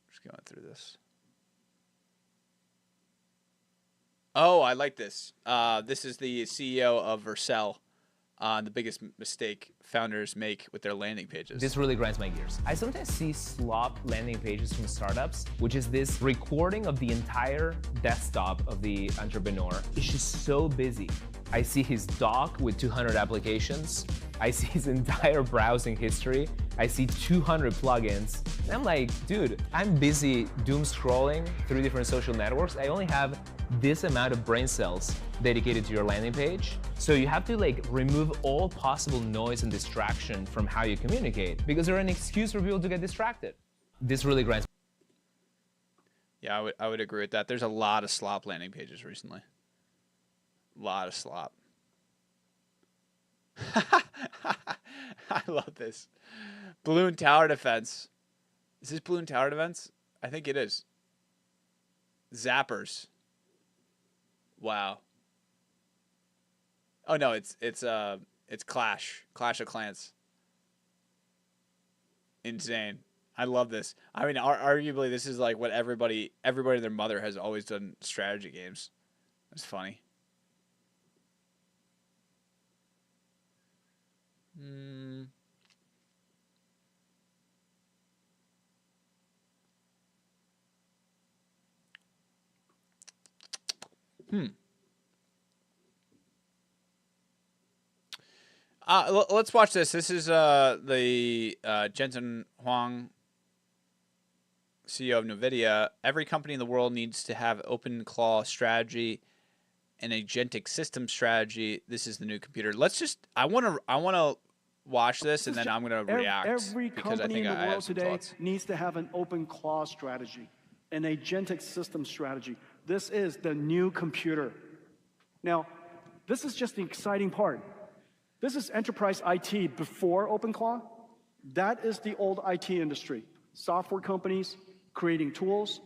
Just going through this. Oh, I like this. This is the CEO of Vercel. The biggest mistake founders make with their landing pages. This really grinds my gears. I sometimes see slop landing pages from startups, which is this recording of the entire desktop of the entrepreneur. It's just so busy. I see his dock with 200 applications. I see his entire browsing history. I see 200 plugins. And I'm like, dude, I'm busy doom scrolling through different social networks. I only have this amount of brain cells dedicated to your landing page. So you have to like remove all possible noise and distraction from how you communicate, because they're an excuse for people to get distracted. This really grinds. Yeah, I would agree with that. There's a lot of slop landing pages recently. A lot of slop. I love this. Balloon tower defense. Is this balloon tower defense? I think it is. Zappers. Wow. Oh no, it's Clash of Clans. Insane. I love this. I mean, arguably this is like what everybody and their mother has always done strategy games. It's funny. Let's watch this. This is the Jensen Huang, CEO of NVIDIA. Every company in the world needs to have open claw strategy and agentic system strategy. This is the new computer. I want to watch this, and then I'm going to react. Every company in the world today needs to have an open claw strategy, an agentic system strategy. This is the new computer. Now, this is just the exciting part. This is enterprise IT before OpenClaw. That is the old IT industry. Software companies creating tools,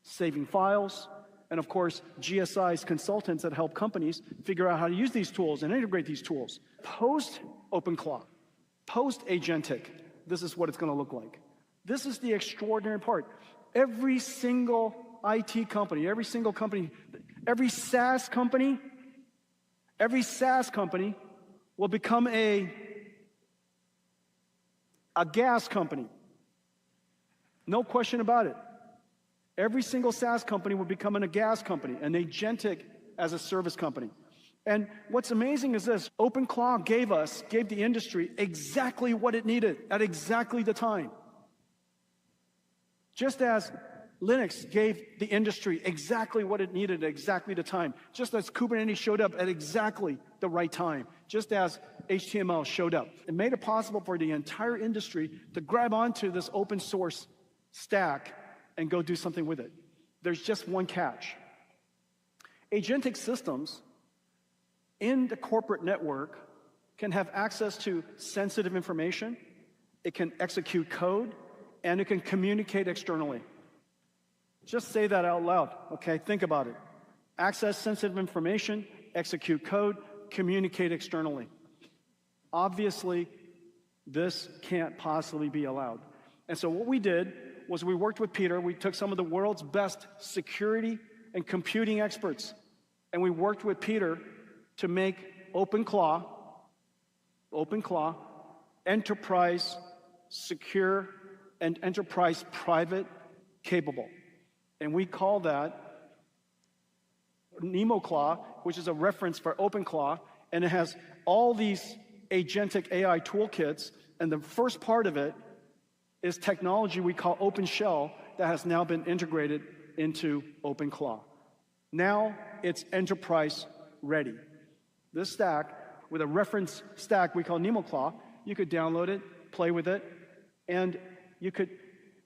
saving files, and of course, GSI's consultants that help companies figure out how to use these tools and integrate these tools. Post OpenClaw, post agentic, this is what it's going to look like. This is the extraordinary part. Every single IT company, every SaaS company will become a gas company. No question about it. Every single SaaS company will become a gas company, an agentic as a service company. And what's amazing is this: OpenClaw gave the industry exactly what it needed at exactly the time. Just as Linux gave the industry exactly what it needed at exactly the time, just as Kubernetes showed up at exactly the right time, just as HTML showed up. It made it possible for the entire industry to grab onto this open source stack and go do something with it. There's just one catch. Agentic systems in the corporate network can have access to sensitive information. It can execute code. and it can communicate externally. Just say that out loud, okay? Think about it. Access sensitive information, execute code, communicate externally. Obviously, this can't possibly be allowed. And so what we did was we worked with Peter. We took some of the world's best security and computing experts, and we worked with Peter to make OpenClaw, enterprise secure and enterprise private capable. And we call that NemoClaw, which is a reference for OpenClaw, and it has all these agentic AI toolkits, and the first part of it is technology we call OpenShell that has now been integrated into OpenClaw. Now it's enterprise ready. This stack, with a reference stack we call NemoClaw, you could download it, play with it, and you could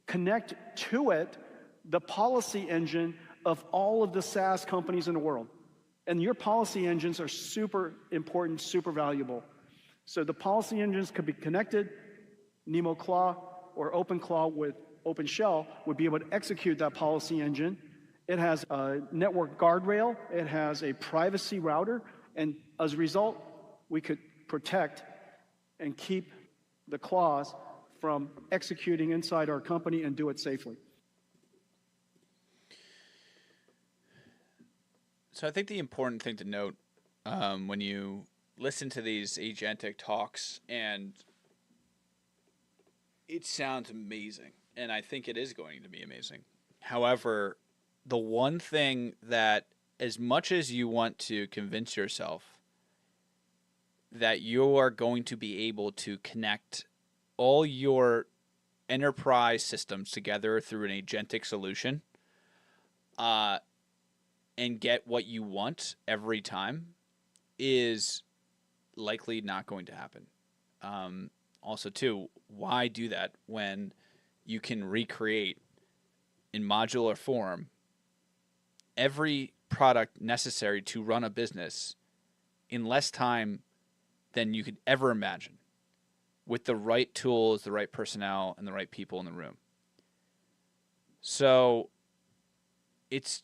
connect to it the policy engine of all of the SaaS companies in the world. And your policy engines are super important, super valuable. So the policy engines could be connected. NemoClaw or OpenClaw with OpenShell would be able to execute that policy engine. It has a network guardrail. It has a privacy router. And as a result, we could protect and keep the claws from executing inside our company and do it safely. So I think the important thing to note when you listen to these agentic talks, and it sounds amazing, and I think it is going to be amazing. However, the one thing that, as much as you want to convince yourself that you are going to be able to connect all your enterprise systems together through an agentic solution, and get what you want every time, is likely not going to happen. Also, too, why do that when you can recreate in modular form every product necessary to run a business in less time than you could ever imagine, with the right tools, the right personnel, and the right people in the room? So it's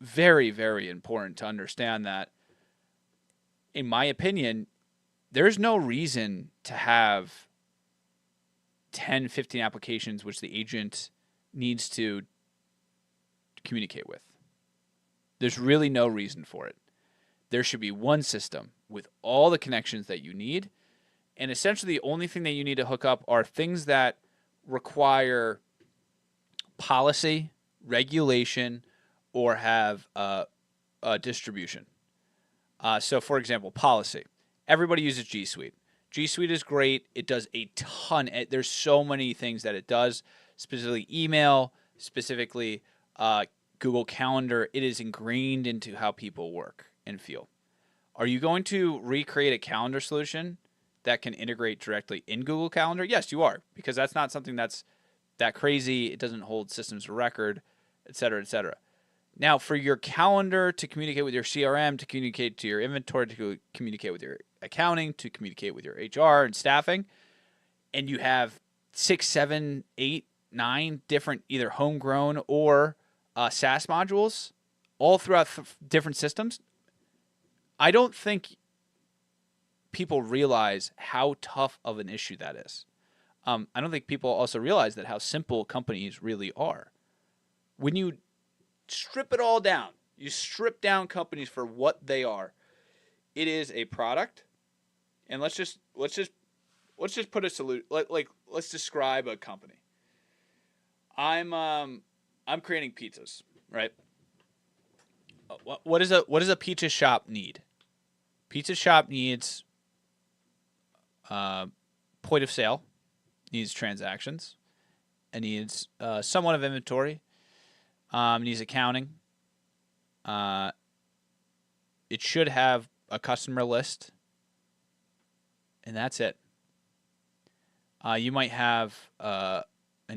very, very important to understand that, in my opinion, there's no reason to have 10, 15 applications which the agent needs to communicate with. There's really no reason for it. There should be one system with all the connections that you need, and essentially the only thing that you need to hook up are things that require policy, regulation, or have a distribution. So, for example, policy. Everybody uses G Suite. G Suite is great. It does a ton. There's so many things that it does, specifically email, specifically Google Calendar. It is ingrained into how people work and feel. Are you going to recreate a calendar solution that can integrate directly in Google Calendar? Yes, you are, because that's not something that's that crazy. It doesn't hold systems of record, et cetera, et cetera. Now, for your calendar to communicate with your CRM, to communicate to your inventory, to communicate with your accounting, to communicate with your HR and staffing, and you have 6, 7, 8, 9 different either homegrown or SaaS modules all throughout different systems, I don't think people realize how tough of an issue that is. I don't think people also realize that how simple companies really are. When you strip it all down, you strip down companies for what they are. It is a product, and let's just put a solution. Let's describe a company. I'm creating pizzas, right? What does a pizza shop need? Pizza shop needs point of sale, needs transactions, it needs somewhat of inventory, needs accounting. It should have a customer list, and that's it. You might have an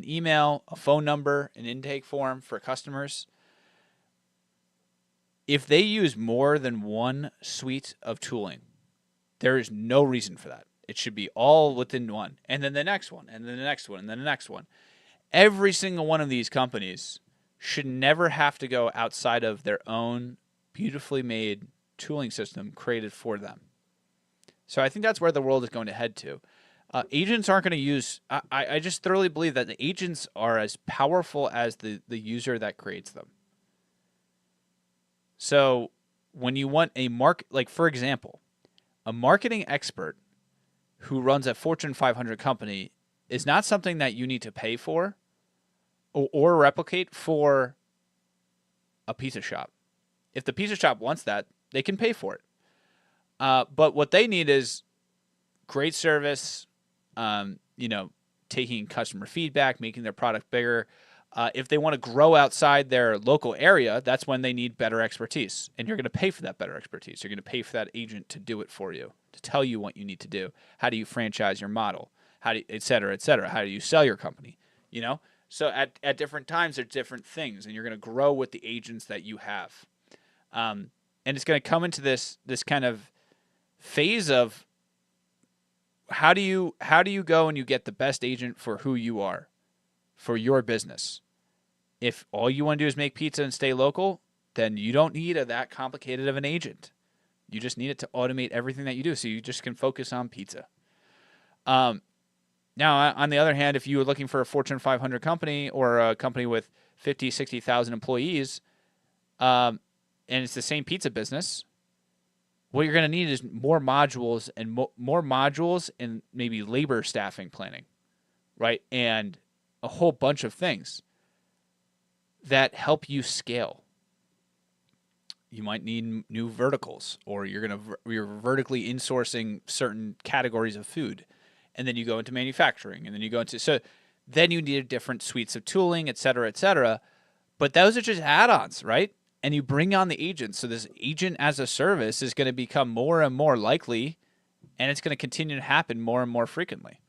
email, a phone number, an intake form for customers. If they use more than one suite of tooling, there is no reason for that. It should be all within one, and then the next one, and then the next one, and then the next one. Every single one of these companies should never have to go outside of their own beautifully made tooling system created for them. So I think that's where the world is going to head to. Agents aren't going to use. I just thoroughly believe that the agents are as powerful as the user that creates them. So when you want a like for example, a marketing expert who runs a Fortune 500 company is not something that you need to pay for or replicate for a pizza shop. If the pizza shop wants that, they can pay for it. But what they need is great service, taking customer feedback, making their product bigger. If they want to grow outside their local area, that's when they need better expertise. And you're going to pay for that better expertise. You're going to pay for that agent to do it for you, to tell you what you need to do. How do you franchise your model? How do you, et cetera, et cetera. How do you sell your company? So at different times, there's different things, and you're going to grow with the agents that you have. And it's going to come into this kind of phase of how do you go and you get the best agent for who you are, for your business. If all you want to do is make pizza and stay local, then you don't need that complicated of an agent. You just need it to automate everything that you do, so you just can focus on pizza. Now, on the other hand, if you were looking for a Fortune 500 company or a company with 50, 60,000 employees, and it's the same pizza business, what you're going to need is more modules and maybe labor staffing planning, right? And a whole bunch of things that help you scale. You might need new verticals, or you're vertically insourcing certain categories of food, and then you go into manufacturing, and then you go into then you need different suites of tooling, et cetera, et cetera. But those are just add-ons, right? And you bring on the agents. So this agent as a service is going to become more and more likely, and it's going to continue to happen more and more frequently.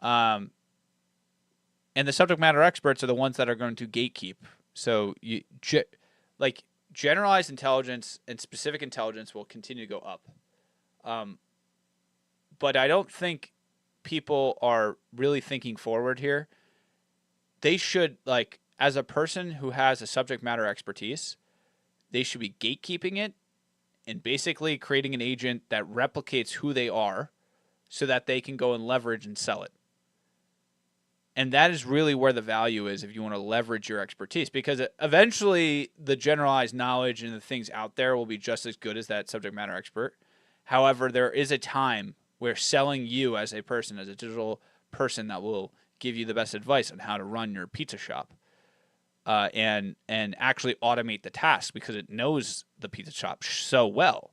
And the subject matter experts are the ones that are going to gatekeep. So generalized intelligence and specific intelligence will continue to go up. But I don't think people are really thinking forward here. They should, as a person who has a subject matter expertise, they should be gatekeeping it and basically creating an agent that replicates who they are so that they can go and leverage and sell it. And that is really where the value is if you want to leverage your expertise, because eventually the generalized knowledge and the things out there will be just as good as that subject matter expert. However, there is a time where selling you as a person, as a digital person that will give you the best advice on how to run your pizza shop and actually automate the task because it knows the pizza shop so well.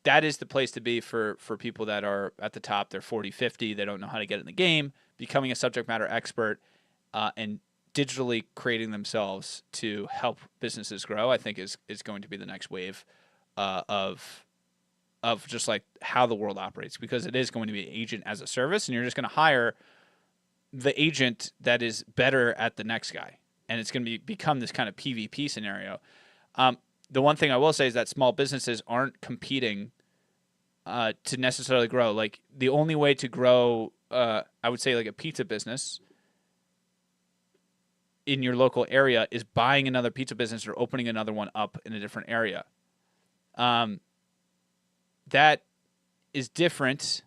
That is the place to be for people that are at the top. They're 40, 50. They don't know how to get in the game. Becoming a subject matter expert and digitally creating themselves to help businesses grow, I think is going to be the next wave of just like how the world operates, because it is going to be agent as a service, and you're just going to hire the agent that is better at the next guy, and it's going to become this kind of PvP scenario. The one thing I will say is that small businesses aren't competing to necessarily grow. Like the only way to grow, I would say, like a pizza business in your local area is buying another pizza business or opening another one up in a different area. That is different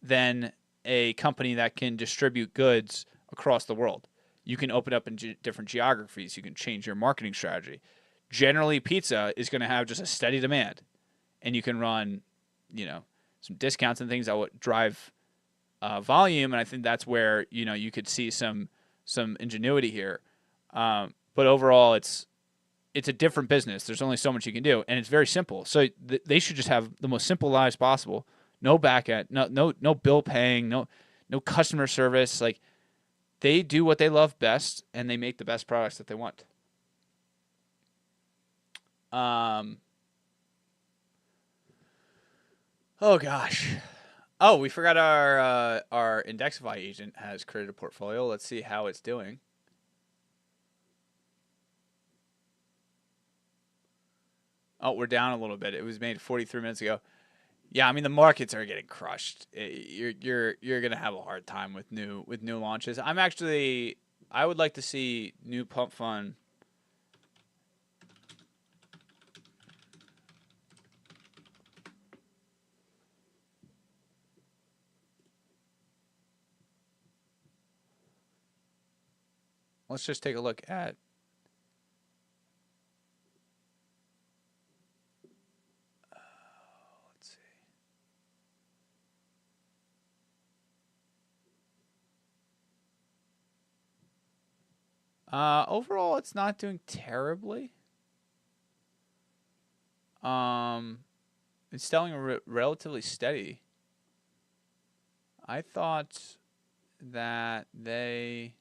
than a company that can distribute goods across the world. You can open up in different geographies. You can change your marketing strategy. Generally, pizza is going to have just a steady demand, and you can run, some discounts and things that would drive volume. And I think that's where you could see some ingenuity here. But overall, it's a different business. There's only so much you can do, and it's very simple. So they should just have the most simple lives possible. No back end, no bill paying, no customer service. Like they do what they love best, and they make the best products that they want. Oh gosh. Oh, we forgot our Indexify agent has created a portfolio. Let's see how it's doing. Oh, we're down a little bit. It was made 43 minutes ago. Yeah, I mean the markets are getting crushed. You're gonna have a hard time with new launches. I would like to see new pump fund. Let's just take a look at. Let's see. Overall, it's not doing terribly. It's selling relatively steady. I thought that they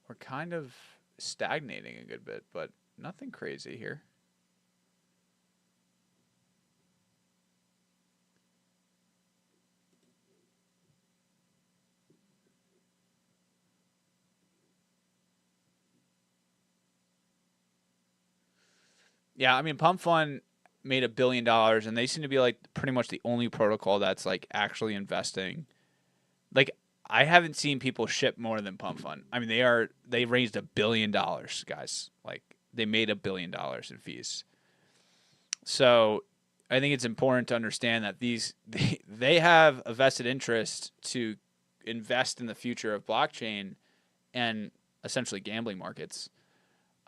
were kind of stagnating a good bit, but nothing crazy here. Yeah, I mean, Pump Fund made $1 billion, and they seem to be like pretty much the only protocol that's like actually investing. Like, I haven't seen people ship more than Pump Fund. I mean, they raised $1 billion, guys. Like, they made $1 billion in fees. So, I think it's important to understand that they have a vested interest to invest in the future of blockchain and essentially gambling markets.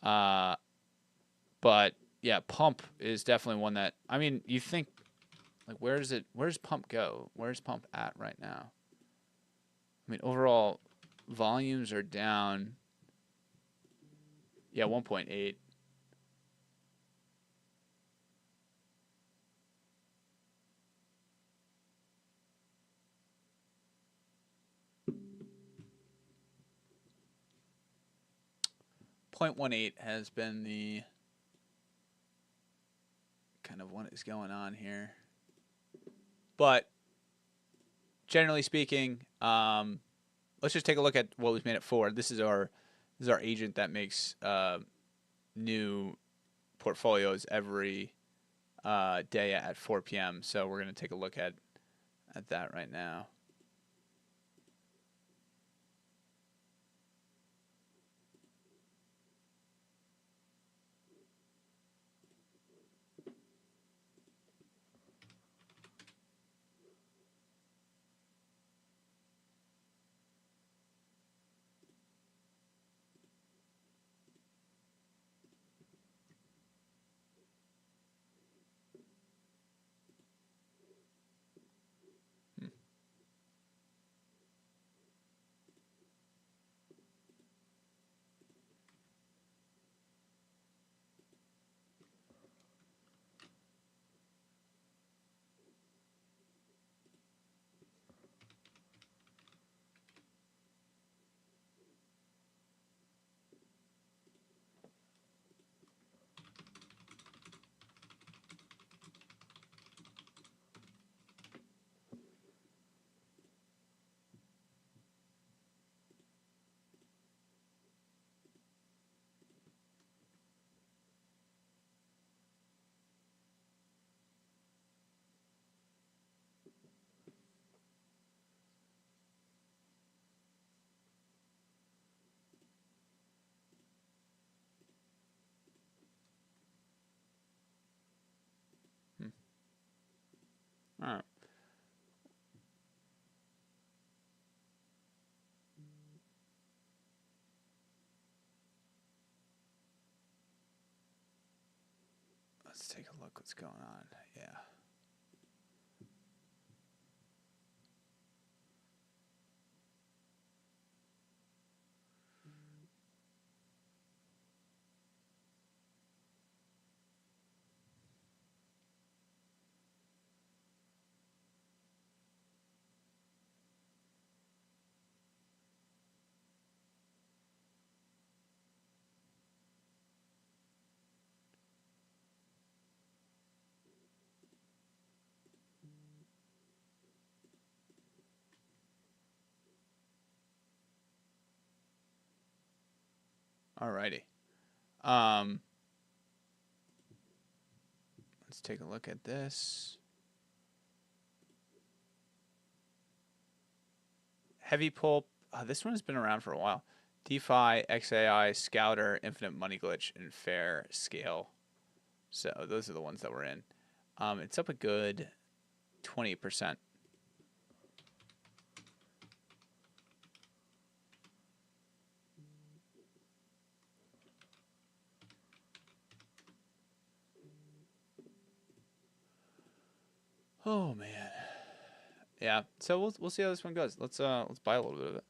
But yeah, Pump is definitely one that, I mean, you think like where's Pump go? Where's Pump at right now? I mean, overall volumes are down. Yeah, 1.8. .18 has been the kind of what is going on here. But generally speaking, let's just take a look at what was made at 4. This is our agent that makes new portfolios every day at 4 p.m. So we're going to take a look at that right now. All right. Let's take a look what's going on. Yeah. Alrighty. Let's take a look at this. Heavy Pulp. This one has been around for a while. DeFi, XAI, Scouter, Infinite Money Glitch, and Fair Scale. So those are the ones that we're in. It's up a good 20%. Oh man, yeah. So we'll see how this one goes. Let's buy a little bit of it.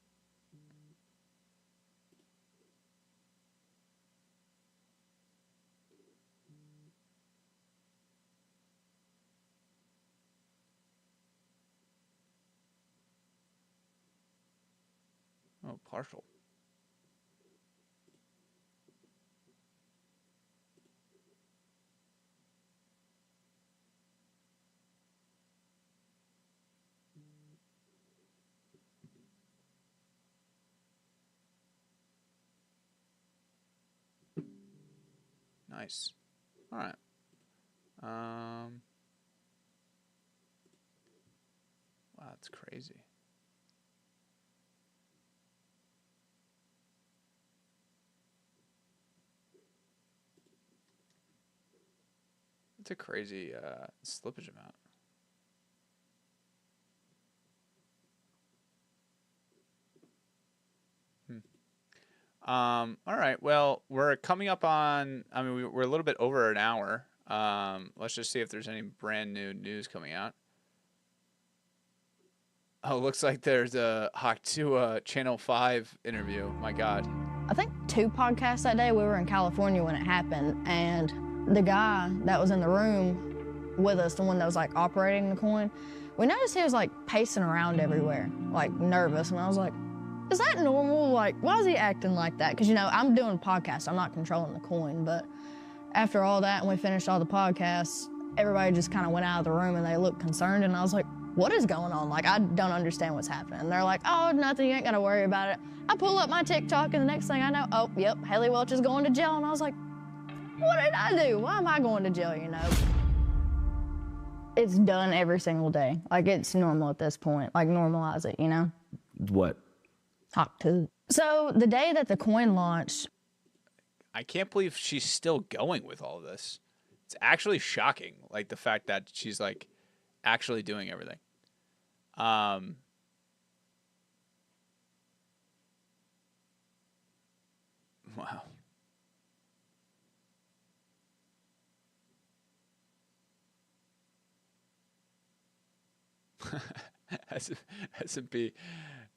Oh, partial. Nice. All right. Wow, that's crazy. It's a crazy slippage amount. All right. Well, we're coming up on. I mean, we're a little bit over an hour. Let's just see if there's any brand new news coming out. Oh, looks like there's a Hawk2 Channel 5 interview. My God. I think 2 podcasts that day. We were in California when it happened, and the guy that was in the room with us, the one that was like operating the coin, we noticed he was like pacing around everywhere, like nervous, and I was like, is that normal? Like, why is he acting like that? Because, you know, I'm doing podcasts. I'm not controlling the coin. But after all that, and we finished all the podcasts, everybody just kind of went out of the room, and they looked concerned. And I was like, what is going on? Like, I don't understand what's happening. And they're like, oh, nothing. You ain't got to worry about it. I pull up my TikTok, and the next thing I know, oh, yep, Haley Welch is going to jail. And I was like, what did I do? Why am I going to jail, you know? It's done every single day. Like, it's normal at this point. Like, normalize it, you know? What? Hawk2. So the day that the coin launched, I can't believe she's still going with all this. It's actually shocking, like the fact that she's like actually doing everything. Wow.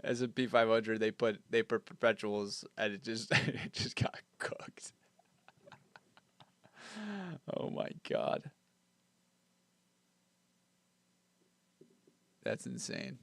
S&P 500, they put perpetuals, and it just got cooked. Oh my God, that's insane.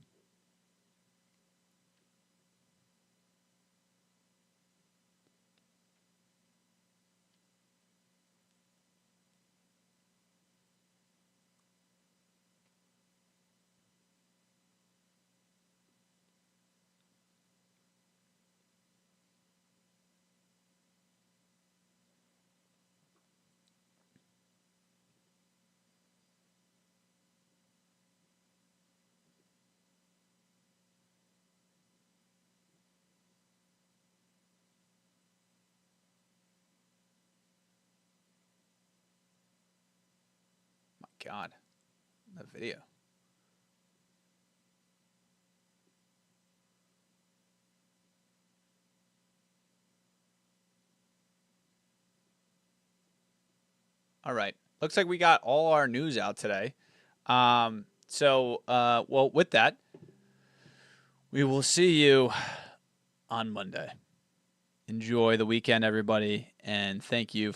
God, the video. All right. Looks like we got all our news out today. Well, with that, we will see you on Monday. Enjoy the weekend, everybody, and thank you